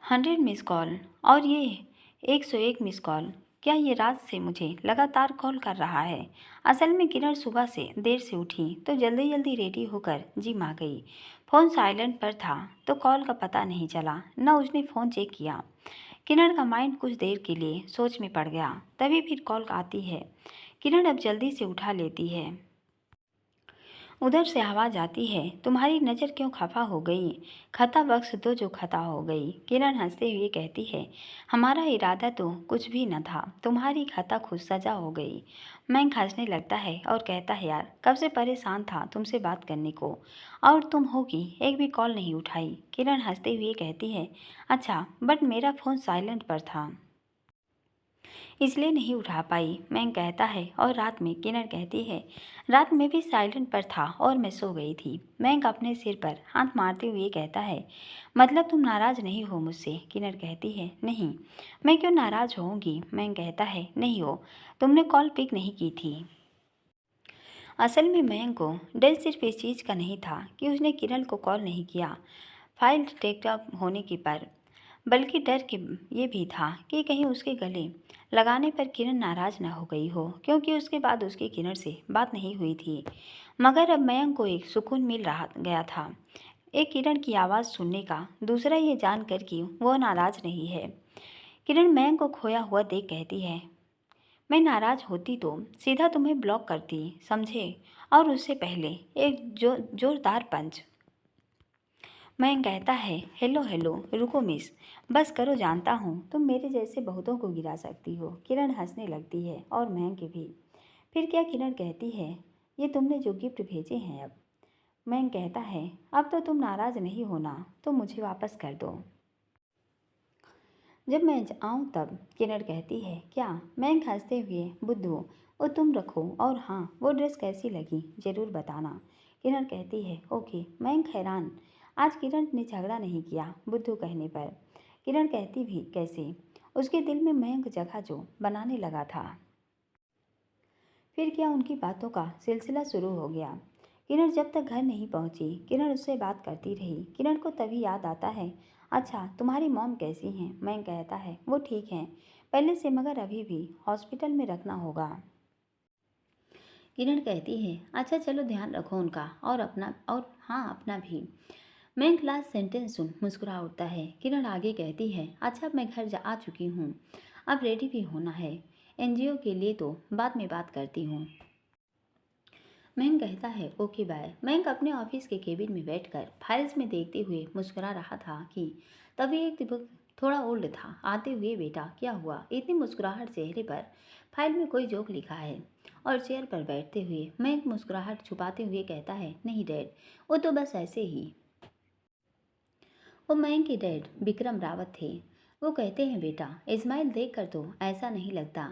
100 मिस कॉल, और ये 101 मिस कॉल। क्या ये रात से मुझे लगातार कॉल कर रहा है? असल में किरण सुबह से देर से उठी तो जल्दी जल्दी रेडी होकर जिम आ गई। फ़ोन साइलेंट पर था तो कॉल का पता नहीं चला, न उसने फ़ोन चेक किया। किरण का माइंड कुछ देर के लिए सोच में पड़ गया। तभी फिर कॉल आती है। किरण अब जल्दी से उठा लेती है। उधर से आवाज़ आती है, तुम्हारी नज़र क्यों खफा हो गई? खता बख्श दो जो खता हो गई। किरण हंसते हुए कहती है, हमारा इरादा तो कुछ भी न था, तुम्हारी खता खुद सजा हो गई। मैं हंसने लगता है और कहता है, यार कब से परेशान था तुमसे बात करने को, और तुम हो कि एक भी कॉल नहीं उठाई। किरण हंसते हुए कहती है, अच्छा बट मेरा फ़ोन साइलेंट पर था इसलिए नहीं उठा पाई। मैं कहता है, और रात में? किरण कहती है, रात में भी साइलेंट पर था और मैं सो गई थी। मैं अपने सिर पर हाथ मारते हुए कहता है, मतलब तुम नाराज़ नहीं हो मुझसे? किरण कहती है, नहीं। मैं क्यों नाराज़ होऊंगी? मैं कहता है, नहीं हो, तुमने कॉल पिक नहीं की थी। असल में मयंक को डर सिर्फ इस चीज़ का नहीं था कि उसने किरण को कॉल नहीं किया फाइल टेकअप होने की पर, बल्कि डर के ये भी था कि कहीं उसके गले लगाने पर किरण नाराज़ न हो गई हो, क्योंकि उसके बाद उसकी किरण से बात नहीं हुई थी। मगर अब मयंक को एक सुकून मिल रहा गया था, एक किरण की आवाज़ सुनने का, दूसरा ये जानकर कि वो नाराज़ नहीं है। किरण मयंक को खोया हुआ देख कहती है, मैं नाराज़ होती तो सीधा तुम्हें ब्लॉक करती, समझे? और उससे पहले एक जोरदार पंच। मैं कहता है, हेलो हेलो, रुको मिस, बस करो, जानता हूँ तुम मेरे जैसे बहुतों को गिरा सकती हो। किरण हंसने लगती है और महक भी। फिर क्या? किरण कहती है, ये तुमने जो गिफ्ट भेजे हैं अब। मैं कहता है, अब तो तुम नाराज़ नहीं होना तो मुझे वापस कर दो जब मैं आऊँ तब। किरण कहती है, क्या? मैं हंसते हुए, बुद्धू वो तुम रखो, और हाँ वो ड्रेस कैसी लगी ज़रूर बताना। किरण कहती है, ओके। मैं हैरान, आज किरण ने झगड़ा नहीं किया बुद्धू कहने पर। किरण कहती भी कैसे, उसके दिल में मयंक जगह जो बनाने लगा था। फिर क्या? उनकी बातों का सिलसिला शुरू हो गया। किरण जब तक घर नहीं पहुंची, किरण उससे बात करती रही। किरण को तभी याद आता है, अच्छा तुम्हारी मॉम कैसी हैं? मैं कहता है, वो ठीक हैं पहले से, मगर अभी भी हॉस्पिटल में रखना होगा। किरण कहती है, अच्छा चलो ध्यान रखो उनका और अपना, और हाँ अपना भी। मैं क्लास सेंटेंस सुन मुस्कुरा उठता है। किरण आगे कहती है, अच्छा अब मैं घर जा आ चुकी हूँ, अब रेडी भी होना है एनजीओ के लिए, तो बाद में बात करती हूँ। महंक कहता है, ओके बाय। महंक अपने ऑफिस के केबिन में बैठकर फाइल्स में देखते हुए मुस्कुरा रहा था कि तभी एक दीपक थोड़ा ओल्ड था आते हुए, बेटा क्या हुआ इतनी मुस्कुराहट चेहरे पर? फाइल में कोई जोक लिखा है? और चेयर पर बैठते हुए महंक मुस्कुराहट छुपाते हुए कहता है, नहीं डैड, वो तो बस ऐसे ही। वो मयंक के डैड विक्रम रावत थे। वो कहते हैं, बेटा इस्माइल देख कर तो ऐसा नहीं लगता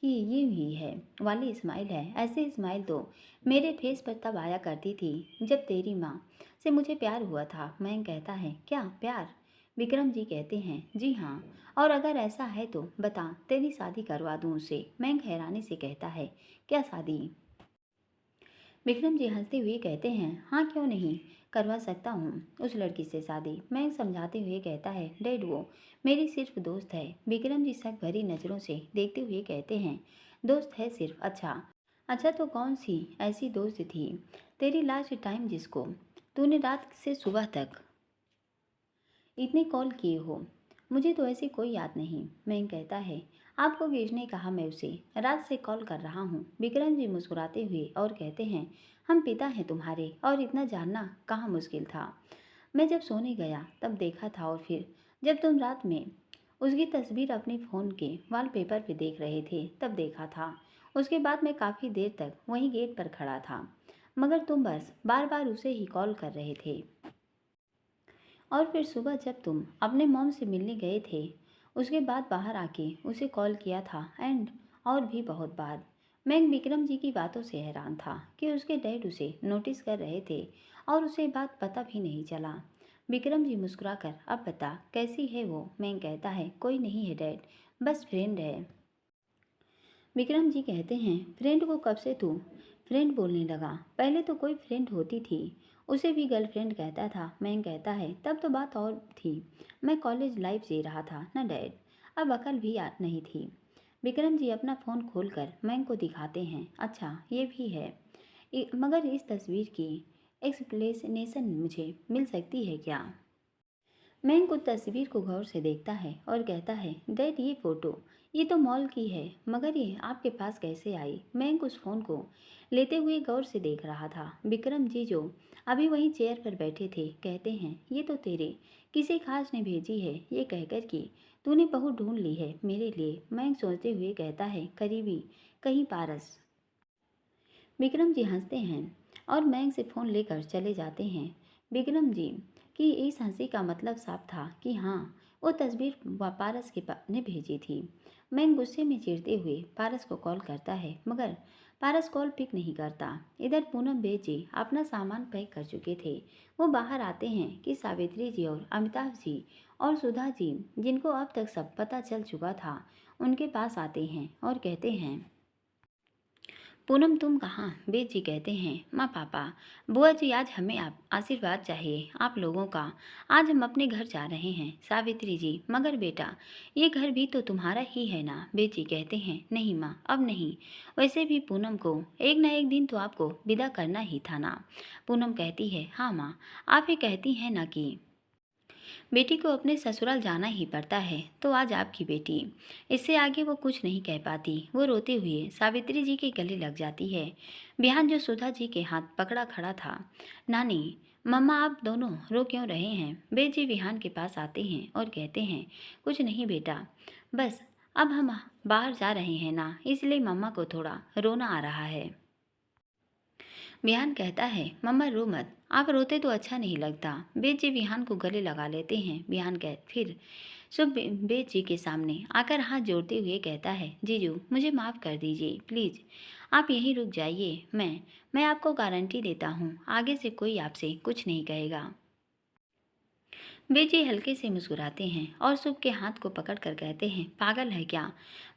कि ये ही है वाली इस्माइल है। ऐसी इस्माइल तो मेरे फेस पर तब आया करती थी जब तेरी माँ से मुझे प्यार हुआ था। मयंक कहता है, क्या प्यार? विक्रम जी कहते हैं, जी हाँ, और अगर ऐसा है तो बता, तेरी शादी करवा दूँ उससे। मैंग हैरानी से कहता है, क्या शादी? विक्रम जी हंसते हुए कहते हैं, हाँ क्यों नहीं, करवा सकता हूँ उस लड़की से शादी। मैंग समझाते हुए कहता है, डैड वो मेरी सिर्फ दोस्त है। विक्रम जी शक भरी नज़रों से देखते हुए कहते हैं, दोस्त है सिर्फ? अच्छा अच्छा, तो कौन सी ऐसी दोस्त थी तेरी लास्ट टाइम जिसको तूने रात से सुबह तक इतने कॉल किए हो? मुझे तो ऐसी कोई याद नहीं। मैं कहता है, आपको किसने कहा मैं उसे रात से कॉल कर रहा हूँ? विक्रम जी मुस्कुराते हुए और कहते हैं, हम पिता हैं तुम्हारे और इतना जानना कहाँ मुश्किल था। मैं जब सोने गया तब देखा था, और फिर जब तुम रात में उसकी तस्वीर अपने फ़ोन के वॉलपेपर पे देख रहे थे तब देखा था। उसके बाद मैं काफ़ी देर तक वहीं गेट पर खड़ा था, मगर तुम बस बार बार उसे ही कॉल कर रहे थे। और फिर सुबह जब तुम अपने मॉम से मिलने गए थे उसके बाद बाहर आके उसे कॉल किया था, एंड और भी बहुत बार। मैं विक्रम जी की बातों से हैरान था कि उसके डैड उसे नोटिस कर रहे थे और उसे बात पता भी नहीं चला। विक्रम जी मुस्कुराकर, अब बता कैसी है वो? मैं कहता है, कोई नहीं है डैड, बस फ्रेंड है। विक्रम जी कहते हैं, फ्रेंड को कब से तू फ्रेंड बोलने लगा? पहले तो कोई फ्रेंड होती थी, उसे भी गर्लफ्रेंड कहता था। मैं कहता है, तब तो बात और थी, मैं कॉलेज लाइफ जी रहा था ना डैड, अब अकल भी नहीं थी। विक्रम जी अपना फ़ोन खोलकर मैंग को दिखाते हैं, अच्छा ये भी है, मगर इस तस्वीर की एक्सप्लेनेशन मुझे मिल सकती है क्या? मैंग कुछ तस्वीर को गौर से देखता है और कहता है, डैड ये फ़ोटो ये तो मॉल की है, मगर ये आपके पास कैसे आई? मैंग उस फ़ोन को लेते हुए गौर से देख रहा था। विक्रम जी जो अभी वहीं चेयर पर बैठे थे कहते हैं, ये तो तेरे किसी खास ने भेजी है, ये कहकर कि तूने बहू ढूंढ ली है मेरे लिए। मैंग सोचते हुए कहता है, करीबी कहीं पारस। विक्रम जी हंसते हैं और मैंग से फ़ोन लेकर चले जाते हैं। विक्रम जी की इस हंसी का मतलब साफ था कि हाँ, वो तस्वीर पारस के ने भेजी थी। मैंग गुस्से में चिढ़ते हुए पारस को कॉल करता है, मगर पारस कॉल पिक नहीं करता। इधर पूनम बेद जी अपना सामान पैक कर चुके थे। वो बाहर आते हैं कि सावित्री जी और अमिताभ जी और सुधा जी, जिनको अब तक सब पता चल चुका था, उनके पास आते हैं और कहते हैं, पूनम तुम कहाँ? बेद जी कहते हैं, माँ पापा बुआ जी, आज हमें आप आशीर्वाद चाहिए आप लोगों का। आज हम अपने घर जा रहे हैं। सावित्री जी, मगर बेटा ये घर भी तो तुम्हारा ही है ना? बेद जी कहते हैं, नहीं माँ अब नहीं, वैसे भी पूनम को एक ना एक दिन तो आपको विदा करना ही था ना। पूनम कहती है, हाँ माँ, आप ही कहती हैं ना कि बेटी को अपने ससुराल जाना ही पड़ता है, तो आज आपकी बेटी। इससे आगे वो कुछ नहीं कह पाती। वो रोते हुए सावित्री जी के गले लग जाती है। बिहान जो सुधा जी के हाथ पकड़ा खड़ा था, नानी मम्मा आप दोनों रो क्यों रहे हैं? बेद जी विहान के पास आते हैं और कहते हैं, कुछ नहीं बेटा, बस अब हम बाहर जा रहे हैं ना, इसलिए मम्मा को थोड़ा रोना आ रहा है। विहान कहता है, मम्मा रो मत, आप रोते तो अच्छा नहीं लगता। बेद जी विहान को गले लगा लेते हैं। विहान फिर शुभ बेद जी के सामने आकर हाथ जोड़ते हुए कहता है, जीजू मुझे माफ़ कर दीजिए प्लीज़, आप यहीं रुक जाइए। मैं आपको गारंटी देता हूँ आगे से कोई आपसे कुछ नहीं कहेगा। बेजी हल्के से मुस्कुराते हैं और सुख के हाथ को पकड़कर कहते हैं, पागल है क्या?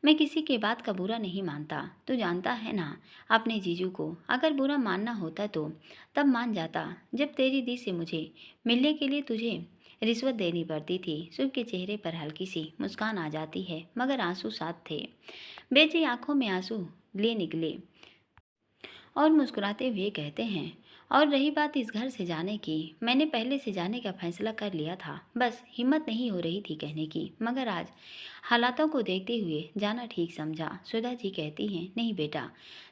मैं किसी के बात का बुरा नहीं मानता, तू जानता है ना अपने जीजू को। अगर बुरा मानना होता तो तब मान जाता, जब तेरी दी से मुझे मिलने के लिए तुझे रिश्वत देनी पड़ती थी। सुख के चेहरे पर हल्की सी मुस्कान आ जाती है, मगर आंसू साथ थे। बेजी आंखों में आंसू ले निकले और मुस्कुराते हुए कहते हैं, और रही बात इस घर से जाने की, मैंने पहले से जाने का फैसला कर लिया था, बस हिम्मत नहीं हो रही थी कहने की, मगर आज हालातों को देखते हुए जाना ठीक समझा। सुधा जी कहती हैं, नहीं बेटा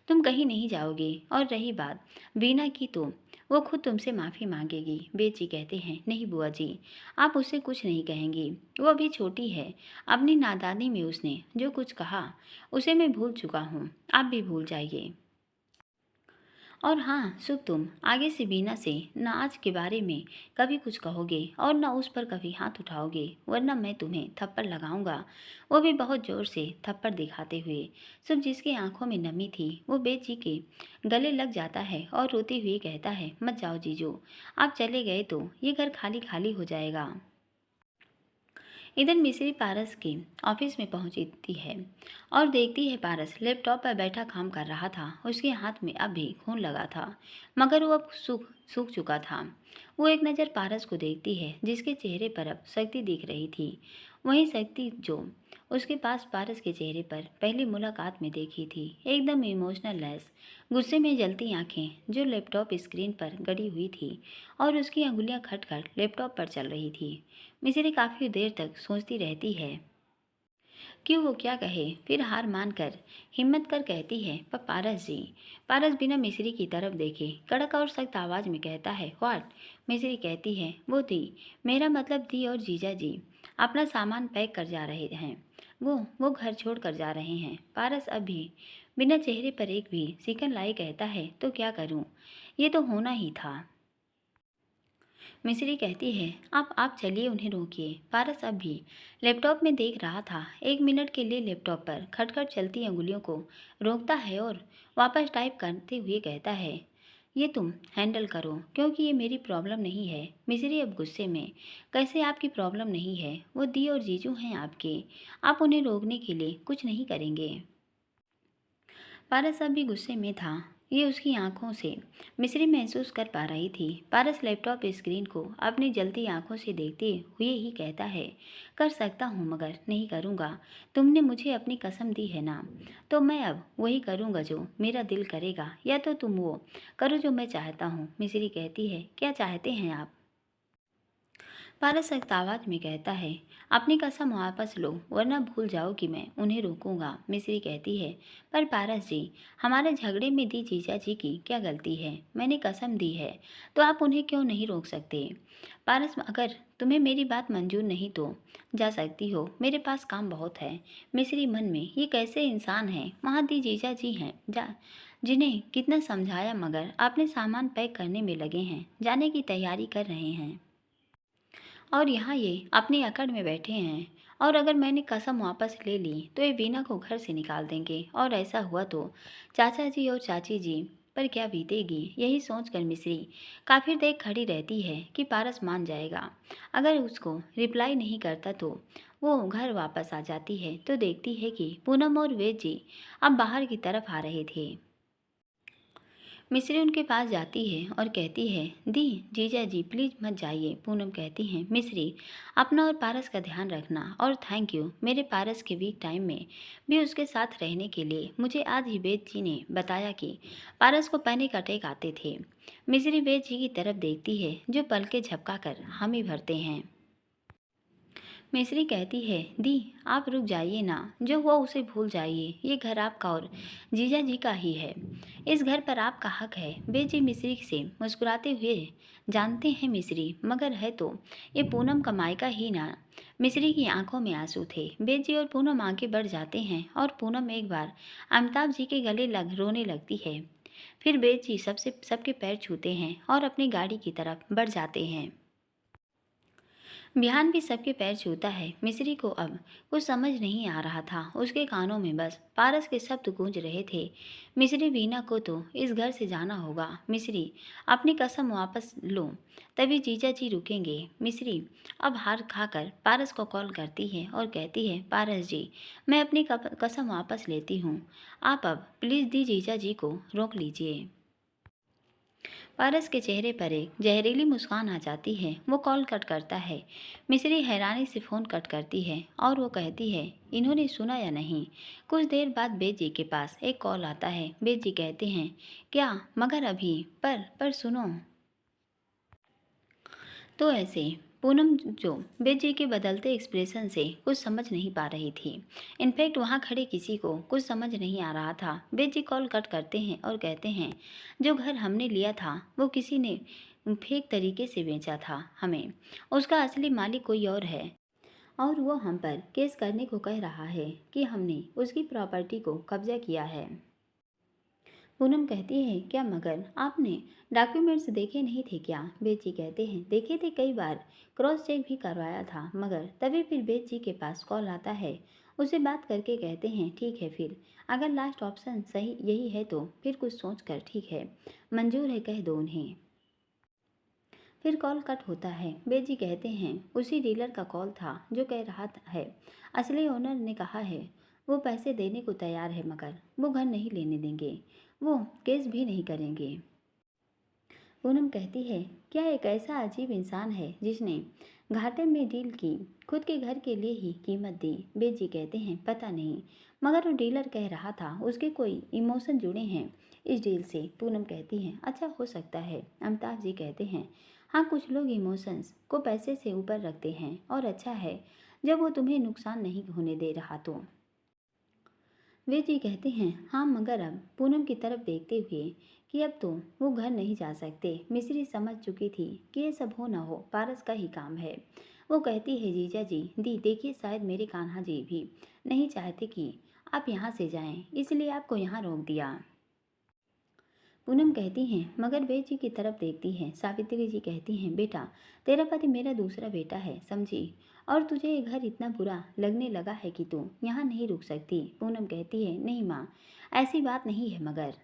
तुम कहीं नहीं जाओगे, और रही बात वीना की तो वो खुद तुमसे माफ़ी मांगेगी। बेद जी कहते हैं, नहीं बुआ जी, आप उससे कुछ नहीं कहेंगी, वो अभी छोटी है, अपनी नादानी में उसने जो कुछ कहा उसे मैं भूल चुका हूँ, आप भी भूल जाइए। और हाँ सुख, तुम आगे से बीना से न आज के बारे में कभी कुछ कहोगे और न उस पर कभी हाथ उठाओगे, वरना मैं तुम्हें थप्पड़ लगाऊंगा। वो भी बहुत ज़ोर से थप्पड़ दिखाते हुए। सुख जिसकी आंखों में नमी थी वो बेद जी के गले लग जाता है और रोते हुए कहता है, मत जाओ जीजू, आप चले गए तो ये घर खाली खाली हो जाएगा। इधर मिस्री पारस के ऑफिस में पहुंचती है और देखती है पारस लैपटॉप पर बैठा काम कर रहा था। उसके हाथ में अब भी खून लगा था, मगर वो अब सूख सूख चुका था। वो एक नज़र पारस को देखती है, जिसके चेहरे पर अब शक्ति दिख रही थी, वही शक्ति जो उसके पास पारस के चेहरे पर पहली मुलाकात में देखी थी। एकदम इमोशनल लेस, गुस्से में जलती आंखें जो लैपटॉप स्क्रीन पर गड़ी हुई थी और उसकी अंगुलियां खटखट लैपटॉप पर चल रही थी। मिस्री काफ़ी देर तक सोचती रहती है कि वो क्या कहे, फिर हार मानकर हिम्मत कर कहती है, पर पारस जी। पारस बिना मिस्री की तरफ देखे कड़क और सख्त आवाज़ में कहता है, व्हाट। मिस्री कहती है, वो दी, मेरा मतलब दी और जीजा जी अपना सामान पैक कर जा रहे हैं। वो घर छोड़ कर जा रहे हैं। पारस अभी बिना चेहरे पर एक भी सिकन लाए कहता है, तो क्या करूं, ये तो होना ही था। मिस्री कहती है, आप चलिए, उन्हें रोकिए। पारस अब भी लैपटॉप में देख रहा था। 1 मिनट के लिए लैपटॉप पर खटखट चलती अंगुलियों को रोकता है और वापस टाइप करते हुए कहता है, ये तुम हैंडल करो, क्योंकि ये मेरी प्रॉब्लम नहीं है। मिस्री अब गुस्से में, कैसे आपकी प्रॉब्लम नहीं है, वो दी और जीजू हैं आपके, आप उन्हें रोकने के लिए कुछ नहीं करेंगे। पारस अब भी गुस्से में था, ये उसकी आंखों से मिस्री महसूस कर पा रही थी। पारस लैपटॉप स्क्रीन को अपनी जलती आंखों से देखते हुए ही कहता है, कर सकता हूँ मगर नहीं करूँगा। तुमने मुझे अपनी कसम दी है ना, तो मैं अब वही करूँगा जो मेरा दिल करेगा, या तो तुम वो करो जो मैं चाहता हूँ। मिस्री कहती है, क्या चाहते हैं आप। पारस सख्त आवाज में कहता है, अपनी कसम वापस लो, वरना भूल जाओ कि मैं उन्हें रोकूंगा। मिस्री कहती है, पर पारस जी, हमारे झगड़े में दी जीजा जी की क्या गलती है। मैंने कसम दी है, तो आप उन्हें क्यों नहीं रोक सकते। पारस, अगर तुम्हें मेरी बात मंजूर नहीं तो जा सकती हो, मेरे पास काम बहुत है। मिस्री मन में, ये कैसे इंसान हैं, वहाँ दी जीजा जी हैं जा जिन्हें कितना समझाया, मगर अपने सामान पैक करने में लगे हैं, जाने की तैयारी कर रहे हैं, और यहाँ ये अपनी अकड़ में बैठे हैं। और अगर मैंने कसम वापस ले ली तो ये वीना को घर से निकाल देंगे, और ऐसा हुआ तो चाचा जी और चाची जी पर क्या बीतेगी। यही सोचकर मिस्री काफ़ी देर खड़ी रहती है कि पारस मान जाएगा। अगर उसको रिप्लाई नहीं करता तो वो घर वापस आ जाती है, तो देखती है कि पूनम और वेद जी अब बाहर की तरफ आ रहे थे। मिस्री उनके पास जाती है और कहती है, दी जीजा जी प्लीज़ मत जाइए। पूनम कहती हैं, मिस्री अपना और पारस का ध्यान रखना, और थैंक यू मेरे पारस के वीक टाइम में भी उसके साथ रहने के लिए। मुझे आज ही वेद जी ने बताया कि पारस को पैनिक अटैक आते थे। मिस्री वेद जी की तरफ देखती है, जो पलके झपका कर हामी भरते हैं। मिस्री कहती है, दी आप रुक जाइए ना, जो हुआ उसे भूल जाइए। ये घर आपका और जीजा जी का ही है, इस घर पर आपका हक है। बेजी मिस्री से मुस्कुराते हुए, जानते हैं मिस्री, मगर है तो ये पूनम का मायका ही ना। मिस्री की आंखों में आंसू थे। बेजी और पूनम आगे बढ़ जाते हैं और पूनम एक बार अमिताभ जी के गले लग रोने लगती है। फिर बेजी सबके पैर छूते हैं और अपनी गाड़ी की तरफ बढ़ जाते हैं। बिहान भी सबके पैर छूता है। मिस्री को अब कुछ समझ नहीं आ रहा था, उसके कानों में बस पारस के शब्द गूंज रहे थे। मिस्री, वीना को तो इस घर से जाना होगा। मिस्री अपनी कसम वापस लो, तभी जीजा जी रुकेंगे। मिस्री अब हार खाकर पारस को कॉल करती है और कहती है, पारस जी, मैं अपनी कसम वापस लेती हूँ, आप अब प्लीज़ दी जीजा जी को रोक लीजिए। पारस के चेहरे पर एक जहरीली मुस्कान आ जाती है। वो कॉल कट करता है। मिस्री हैरानी से फ़ोन कट करती है और वो कहती है, इन्होंने सुना या नहीं। कुछ देर बाद बेद जी के पास एक कॉल आता है। बेद जी कहते हैं, क्या, मगर अभी, पर सुनो। तो ऐसे पूनम, जो बेजी के बदलते एक्सप्रेशन से कुछ समझ नहीं पा रही थी। इनफैक्ट वहाँ खड़े किसी को कुछ समझ नहीं आ रहा था। बेजी कॉल कट करते हैं और कहते हैं, जो घर हमने लिया था वो किसी ने फेक तरीके से बेचा था हमें, उसका असली मालिक कोई और है, और वो हम पर केस करने को कह रहा है कि हमने उसकी प्रॉपर्टी को कब्जा किया है। पूनम कहती है, क्या मगर आपने डॉक्यूमेंट्स देखे नहीं थे क्या। बेची कहते हैं, देखे थे, कई बार क्रॉस चेक भी करवाया था, मगर तभी फिर बेची के पास कॉल आता है। उसे बात करके कहते हैं, ठीक है, फिर अगर लास्ट ऑप्शन सही यही है तो फिर कुछ सोच कर, ठीक है, मंजूर है, कह दो उन्हें। फिर कॉल कट होता है। बेजी कहते हैं उसी डीलर का कॉल था जो कह रहा है असली ओनर ने कहा है वो पैसे देने को तैयार है मगर वो घर नहीं लेने देंगे, वो केस भी नहीं करेंगे। पूनम कहती है क्या एक ऐसा अजीब इंसान है जिसने घाटे में डील की, खुद के घर के लिए ही कीमत दी। बेजी कहते हैं पता नहीं, मगर वो डीलर कह रहा था उसके कोई इमोशन जुड़े हैं इस डील से। पूनम कहती हैं अच्छा हो सकता है। अमिताभ जी कहते हैं हाँ कुछ लोग इमोशंस को पैसे से ऊपर रखते हैं और अच्छा है जब वो तुम्हें नुकसान नहीं होने दे रहा तो। वे जी कहते हैं हाँ मगर अब पूनम की तरफ देखते हुए कि अब तो वो घर नहीं जा सकते। मिश्री समझ चुकी थी कि ये सब हो ना हो पारस का ही काम है। वो कहती है जीजा जी दी देखिए शायद मेरे कान्हा जी भी नहीं चाहते कि आप यहाँ से जाएं, इसलिए आपको यहाँ रोक दिया। पूनम कहती हैं मगर वे जी की तरफ देखती हैं। सावित्री जी कहती हैं बेटा तेरा पति मेरा दूसरा बेटा है समझी, और तुझे ये घर इतना बुरा लगने लगा है कि तू यहाँ नहीं रुक सकती। पूनम कहती है नहीं माँ ऐसी बात नहीं है मगर।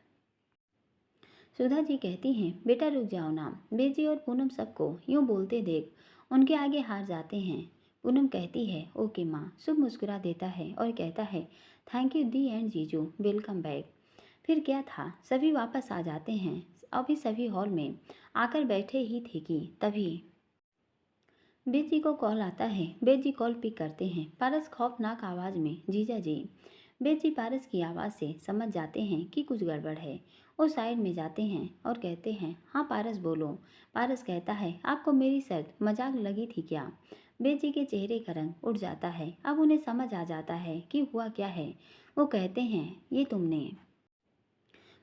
सुधा जी कहती हैं बेटा रुक जाओ ना। बेजी और पूनम सबको यूँ बोलते देख उनके आगे हार जाते हैं। पूनम कहती है ओके माँ। शुभ मुस्कुरा देता है और कहता है थैंक यू दी एंड जीजू वेलकम बैक। फिर क्या था सभी वापस आ जाते हैं। अभी सभी हॉल में आकर बैठे ही थे कि तभी बेजी को कॉल आता है। बेजी कॉल पिक करते हैं। पारस खौफनाक आवाज़ में जीजा जी। बेजी पारस की आवाज़ से समझ जाते हैं कि कुछ गड़बड़ है। वो साइड में जाते हैं और कहते हैं हाँ पारस बोलो। पारस कहता है आपको मेरी शर्त मजाक लगी थी क्या। बेजी के चेहरे का रंग उड़ जाता है। अब उन्हें समझ आ जाता है कि हुआ क्या है। वो कहते हैं ये तुमने।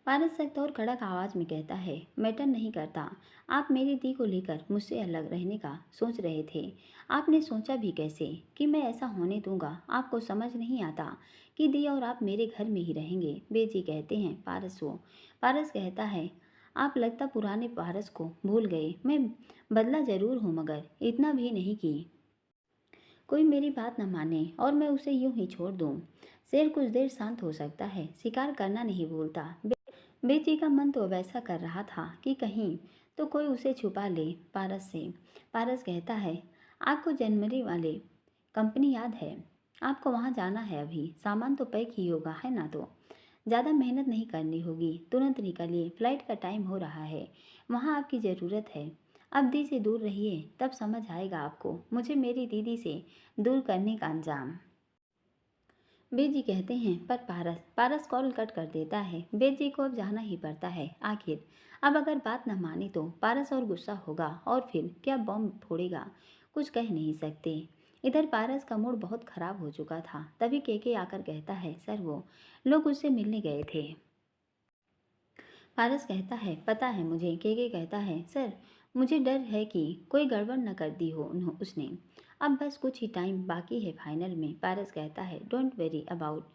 पारस सख्त और कड़क आवाज़ में कहता है मैटर नहीं करता। आप मेरी दी को लेकर मुझसे अलग रहने का सोच रहे थे। आपने सोचा भी कैसे कि मैं ऐसा होने दूंगा। आपको समझ नहीं आता कि दी और आप मेरे घर में ही रहेंगे। बेजी कहते हैं पारस वो। पारस कहता है आप लगता पुराने पारस को भूल गए। मैं बदला ज़रूर हूँ मगर इतना भी नहीं कि कोई मेरी बात न माने और मैं उसे यूं ही छोड़ दूं। शेर कुछ देर शांत हो सकता है, शिकार करना नहीं भूलता। बेची का मन तो वैसा कर रहा था कि कहीं तो कोई उसे छुपा ले पारस से। पारस कहता है आपको जनवरी वाले कंपनी याद है, आपको वहाँ जाना है। अभी सामान तो पैक ही होगा है ना, तो ज़्यादा मेहनत नहीं करनी होगी। तुरंत निकलिए, फ्लाइट का टाइम हो रहा है। वहाँ आपकी ज़रूरत है। अब दी से दूर रहिए तब समझ आएगा आपको मुझे मेरी दीदी से दूर करने का अंजाम। बेजी कहते हैं पर पारस। पारस कॉल कट कर देता है। बेजी को अब जाना ही पड़ता है आखिर। अब अगर बात न मानी तो पारस और गुस्सा होगा और फिर क्या बॉम्ब फोड़ेगा कुछ कह नहीं सकते। इधर पारस का मूड बहुत खराब हो चुका था। तभी केके आकर कहता है सर वो लोग उससे मिलने गए थे। पारस कहता है पता है मुझे। केके कहता है सर मुझे डर है कि कोई गड़बड़ न कर दी हो उसने। अब बस कुछ ही टाइम बाकी है फाइनल में। पारस कहता है डोंट वेरी अबाउट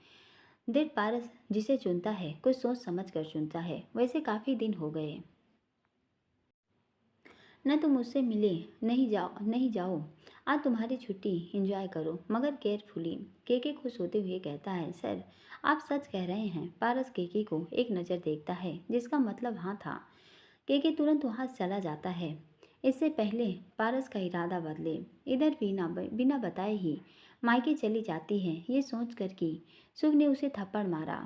दैट। पारस जिसे चुनता है कुछ सोच समझ कर चुनता है। वैसे काफ़ी दिन हो गए न तुम मुझसे मिले। नहीं जाओ आज तुम्हारी छुट्टी एंजॉय करो मगर केयरफुली। केके खुश होते हुए कहता है सर आप सच कह रहे हैं। पारस केके को एक नज़र देखता है जिसका मतलब हाँ था। केके तुरंत वहाँ चला जाता है इससे पहले पारस का इरादा बदले। इधर बिना बताए ही मायके चली जाती है ये सोच कर कि शुभ ने उसे थप्पड़ मारा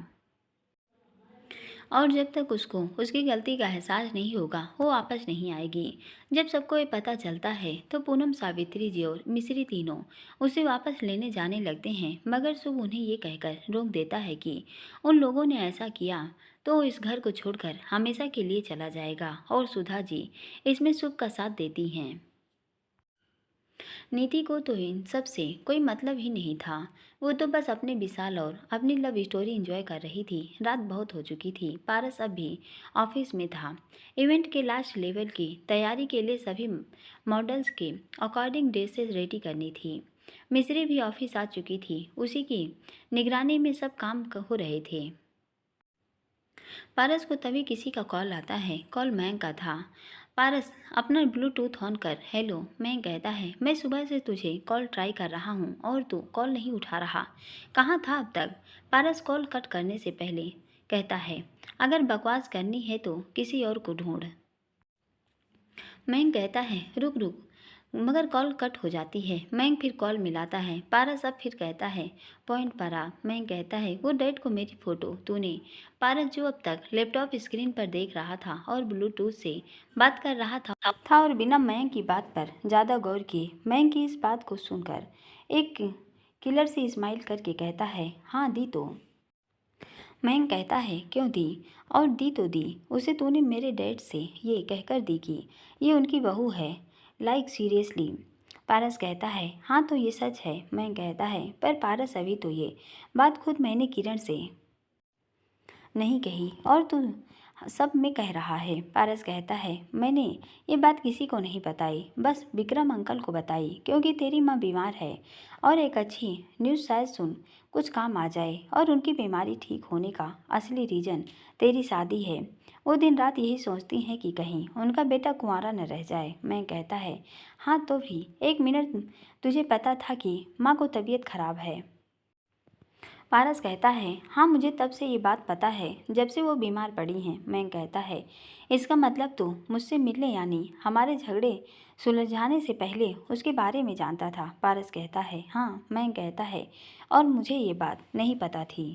और जब तक उसको उसकी गलती का एहसास नहीं होगा वो वापस नहीं आएगी। जब सबको ये पता चलता है तो पूनम सावित्री जी और मिश्री तीनों उसे वापस लेने जाने लगते हैं मगर शुभ उन्हें ये कहकर रोक देता है कि उन लोगों ने ऐसा किया तो वो इस घर को छोड़कर हमेशा के लिए चला जाएगा। और सुधा जी इसमें शुभ का साथ देती हैं। नीति को तो इन सब से कोई मतलब ही नहीं था। वो तो बस अपने विशाल और अपनी लव स्टोरी एंजॉय कर रही थी। रात बहुत हो चुकी थी। पारस अब भी ऑफिस में था। इवेंट के लास्ट लेवल की तैयारी के लिए सभी मॉडल्स के अकॉर्डिंग ड्रेसेस रेडी करनी थी। मिस्री भी ऑफिस आ चुकी थी। उसी की निगरानी में सब काम हो रहे थे। पारस को तभी किसी का कॉल आता है। कॉल मैंग का था। पारस अपना ब्लूटूथ ऑन कर हेलो। मैंग कहता है मैं सुबह से तुझे कॉल ट्राई कर रहा हूँ और तू कॉल नहीं उठा रहा, कहाँ था अब तक। पारस कॉल कट करने से पहले कहता है अगर बकवास करनी है तो किसी और को ढूंढ। मयंक कहता है रुक रुक, मगर कॉल कट हो जाती है। मयंक फिर कॉल मिलाता है। पारस अब फिर कहता है पॉइंट पर आ। मयंक कहता है वो डेट को मेरी फ़ोटो तूने। पारस जो अब तक लैपटॉप स्क्रीन पर देख रहा था और ब्लूटूथ से बात कर रहा था और बिना मयंक की बात पर ज़्यादा गौर किए मयंक की इस बात को सुनकर एक किलर से स्माइल करके कहता है हाँ दी तो। मयंक कहता है क्यों दी? और दी तो दी, उसे तूने मेरे डैड से ये कहकर दी कि ये उनकी बहू है। Like seriously? पारस कहता है हाँ तो ये सच है। मयंक कहता है पर पारस अभी तो ये बात खुद मैंने किरण से नहीं कही और तू सब में कह रहा है। पारस कहता है मैंने ये बात किसी को नहीं बताई, बस विक्रम अंकल को बताई क्योंकि तेरी माँ बीमार है और एक अच्छी न्यूज़ शायद सुन कुछ काम आ जाए और उनकी बीमारी ठीक होने का असली रीज़न तेरी शादी है। वो दिन रात यही सोचती हैं कि कहीं उनका बेटा कुंवारा न रह जाए। मैं कहता है हाँ तो भी एक मिनट, तुझे पता था कि माँ को तबीयत खराब है? पारस कहता है हाँ मुझे तब से ये बात पता है जब से वो बीमार पड़ी हैं। मैं कहता है इसका मतलब तो मुझसे मिलने यानी हमारे झगड़े सुलझाने से पहले उसके बारे में जानता था। पारस कहता है हाँ। मैं कहता है और मुझे ये बात नहीं पता थी।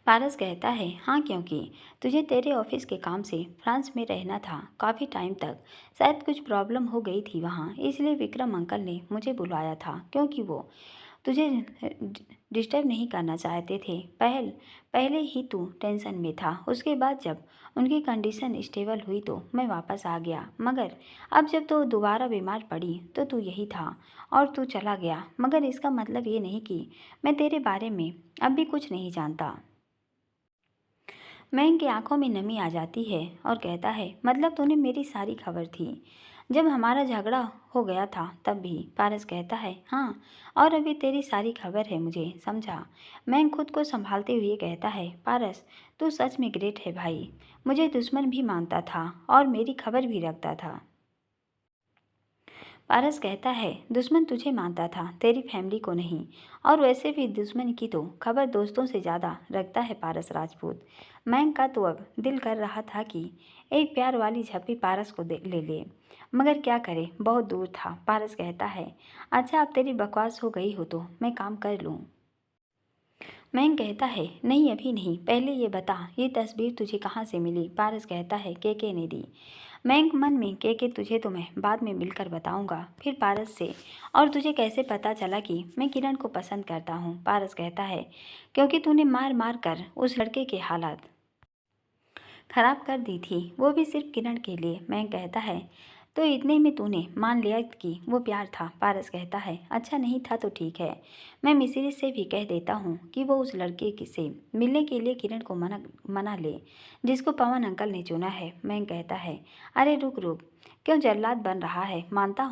पारस कहता है हाँ क्योंकि तुझे तेरे ऑफिस के काम से फ्रांस में रहना था काफ़ी टाइम तक। शायद कुछ प्रॉब्लम हो गई थी वहाँ, इसलिए विक्रम अंकल ने मुझे बुलाया था क्योंकि वो तुझे डिस्टर्ब नहीं करना चाहते थे। पहले ही तू टेंशन में था, उसके बाद जब उनकी कंडीशन स्टेबल हुई तो मैं वापस आ गया, मगर अब जब तो दोबारा बीमार पड़ी तो तू यही था और तू चला गया। मगर इसका मतलब ये नहीं कि मैं तेरे बारे में अब भी कुछ नहीं जानता। मयंक की आंखों में नमी आ जाती है और कहता है मतलब तूने मेरी सारी खबर थी जब हमारा झगड़ा हो गया था तब भी? पारस कहता है हाँ और अभी तेरी सारी खबर है मुझे, समझा? मयंक खुद को संभालते हुए कहता है पारस तू सच में ग्रेट है भाई, मुझे दुश्मन भी मानता था और मेरी खबर भी रखता था। पारस कहता है दुश्मन तुझे मानता था, तेरी फैमिली को नहीं, और वैसे भी दुश्मन की तो खबर दोस्तों से ज़्यादा रखता है पारस राजपूत। मयंक का तो अब दिल कर रहा था कि एक प्यार वाली झप्पी पारस को ले ले, मगर क्या करे, बहुत दूर था। पारस कहता है अच्छा अब तेरी बकवास हो गई हो तो मैं काम कर लूँ? मयंक कहता है नहीं अभी नहीं, पहले ये बता ये तस्वीर तुझे कहाँ से मिली? पारस कहता है के ने दी। मयंक मन में के तुझे तो मैं बाद में मिलकर बताऊंगा। फिर पारस से और तुझे कैसे पता चला कि मैं किरण को पसंद करता हूँ? पारस कहता है क्योंकि तूने मार मार कर उस लड़के के हालात खराब कर दी थी, वो भी सिर्फ किरण के लिए। मयंक कहता है तो इतने में तूने मान लिया कि वो प्यार था? पारस कहता है अच्छा नहीं था तो ठीक है, मैं मिस्री से भी कह देता हूँ कि वो उस लड़के से मिलने के लिए किरण को मना ले जिसको पवन अंकल ने चुना है। मयंक कहता है अरे रुक रुक, क्यों जल्लाद बन रहा है? मानता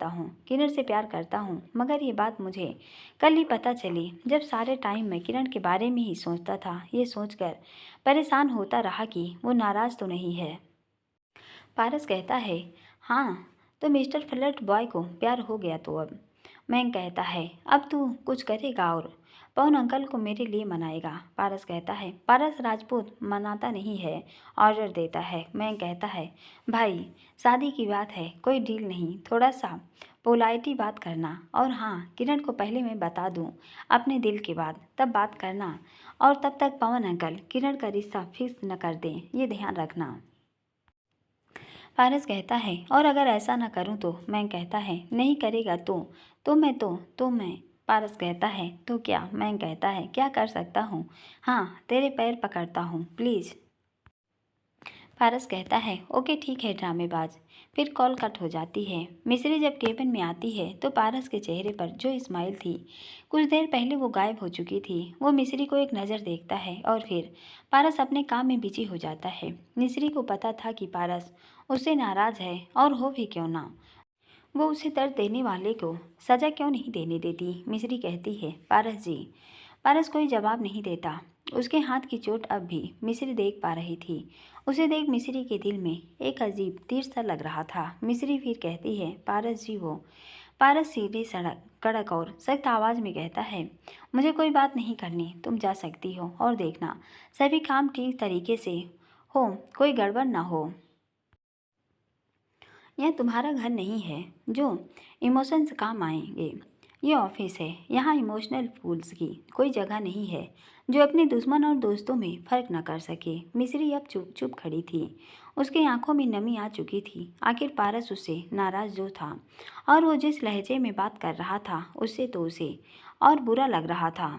हूँ किरण से प्यार करता हूँ, मगर ये बात मुझे कल ही पता चली जब सारे टाइम मैं किरण के बारे में ही सोचता था। ये सोचकर परेशान होता रहा कि वो नाराज़ तो नहीं है। पारस कहता है हाँ तो मिस्टर फ्लर्ट बॉय को प्यार हो गया तो अब? मयंक कहता है अब तू कुछ करेगा और पवन अंकल को मेरे लिए मनाएगा? पारस कहता है पारस राजपूत मनाता नहीं है, ऑर्डर देता है। मयंक कहता है भाई शादी की बात है, कोई डील नहीं, थोड़ा सा पोलाइटी बात करना, और हाँ किरण को पहले मैं बता दूँ अपने दिल की बात, तब बात करना, और तब तक पवन अंकल किरण का रिश्ता फिक्स न कर दें, ये ध्यान रखना। पारस कहता है और अगर ऐसा न करूं तो? मैं कहता है नहीं करेगा तो मैं। पारस कहता है तो क्या? मैं कहता है क्या कर सकता हूँ? हाँ तेरे पैर पकड़ता हूँ प्लीज़। पारस कहता है ओके ठीक है ड्रामेबाज। फिर कॉल कट हो जाती है। मिस्री जब केबिन में आती है तो पारस के चेहरे पर जो स्माइल थी कुछ देर पहले वो गायब हो चुकी थी। वो मिस्री को एक नज़र देखता है और फिर पारस अपने काम में बिजी हो जाता है। मिस्री को पता था कि पारस उससे नाराज़ है, और हो भी क्यों ना, वो उसे दर्द देने वाले को सज़ा क्यों नहीं देने देती। मिस्री कहती है पारस जी। पारस कोई जवाब नहीं देता। उसके हाथ की चोट अब भी मिस्री देख पा रही थी। उसे देख मिस्री के दिल में एक अजीब तीर सा लग रहा था। मिस्री फिर कहती है पारस जी वो। पारस सीधी सड़क कड़क और सख्त आवाज़ में कहता है मुझे कोई बात नहीं करनी, तुम जा सकती हो, और देखना सभी काम ठीक तरीके से हो, कोई गड़बड़ ना हो। यह तुम्हारा घर नहीं है जो इमोशंस काम आएंगे। ये ऑफिस है, यहाँ इमोशनल फूल्स की कोई जगह नहीं है जो अपने दुश्मन और दोस्तों में फ़र्क न कर सके। मिस्री अब चुप चुप खड़ी थी। उसकी आंखों में नमी आ चुकी थी। आखिर पारस उससे नाराज़ जो था और वो जिस लहजे में बात कर रहा था उससे तो उसे और बुरा लग रहा था।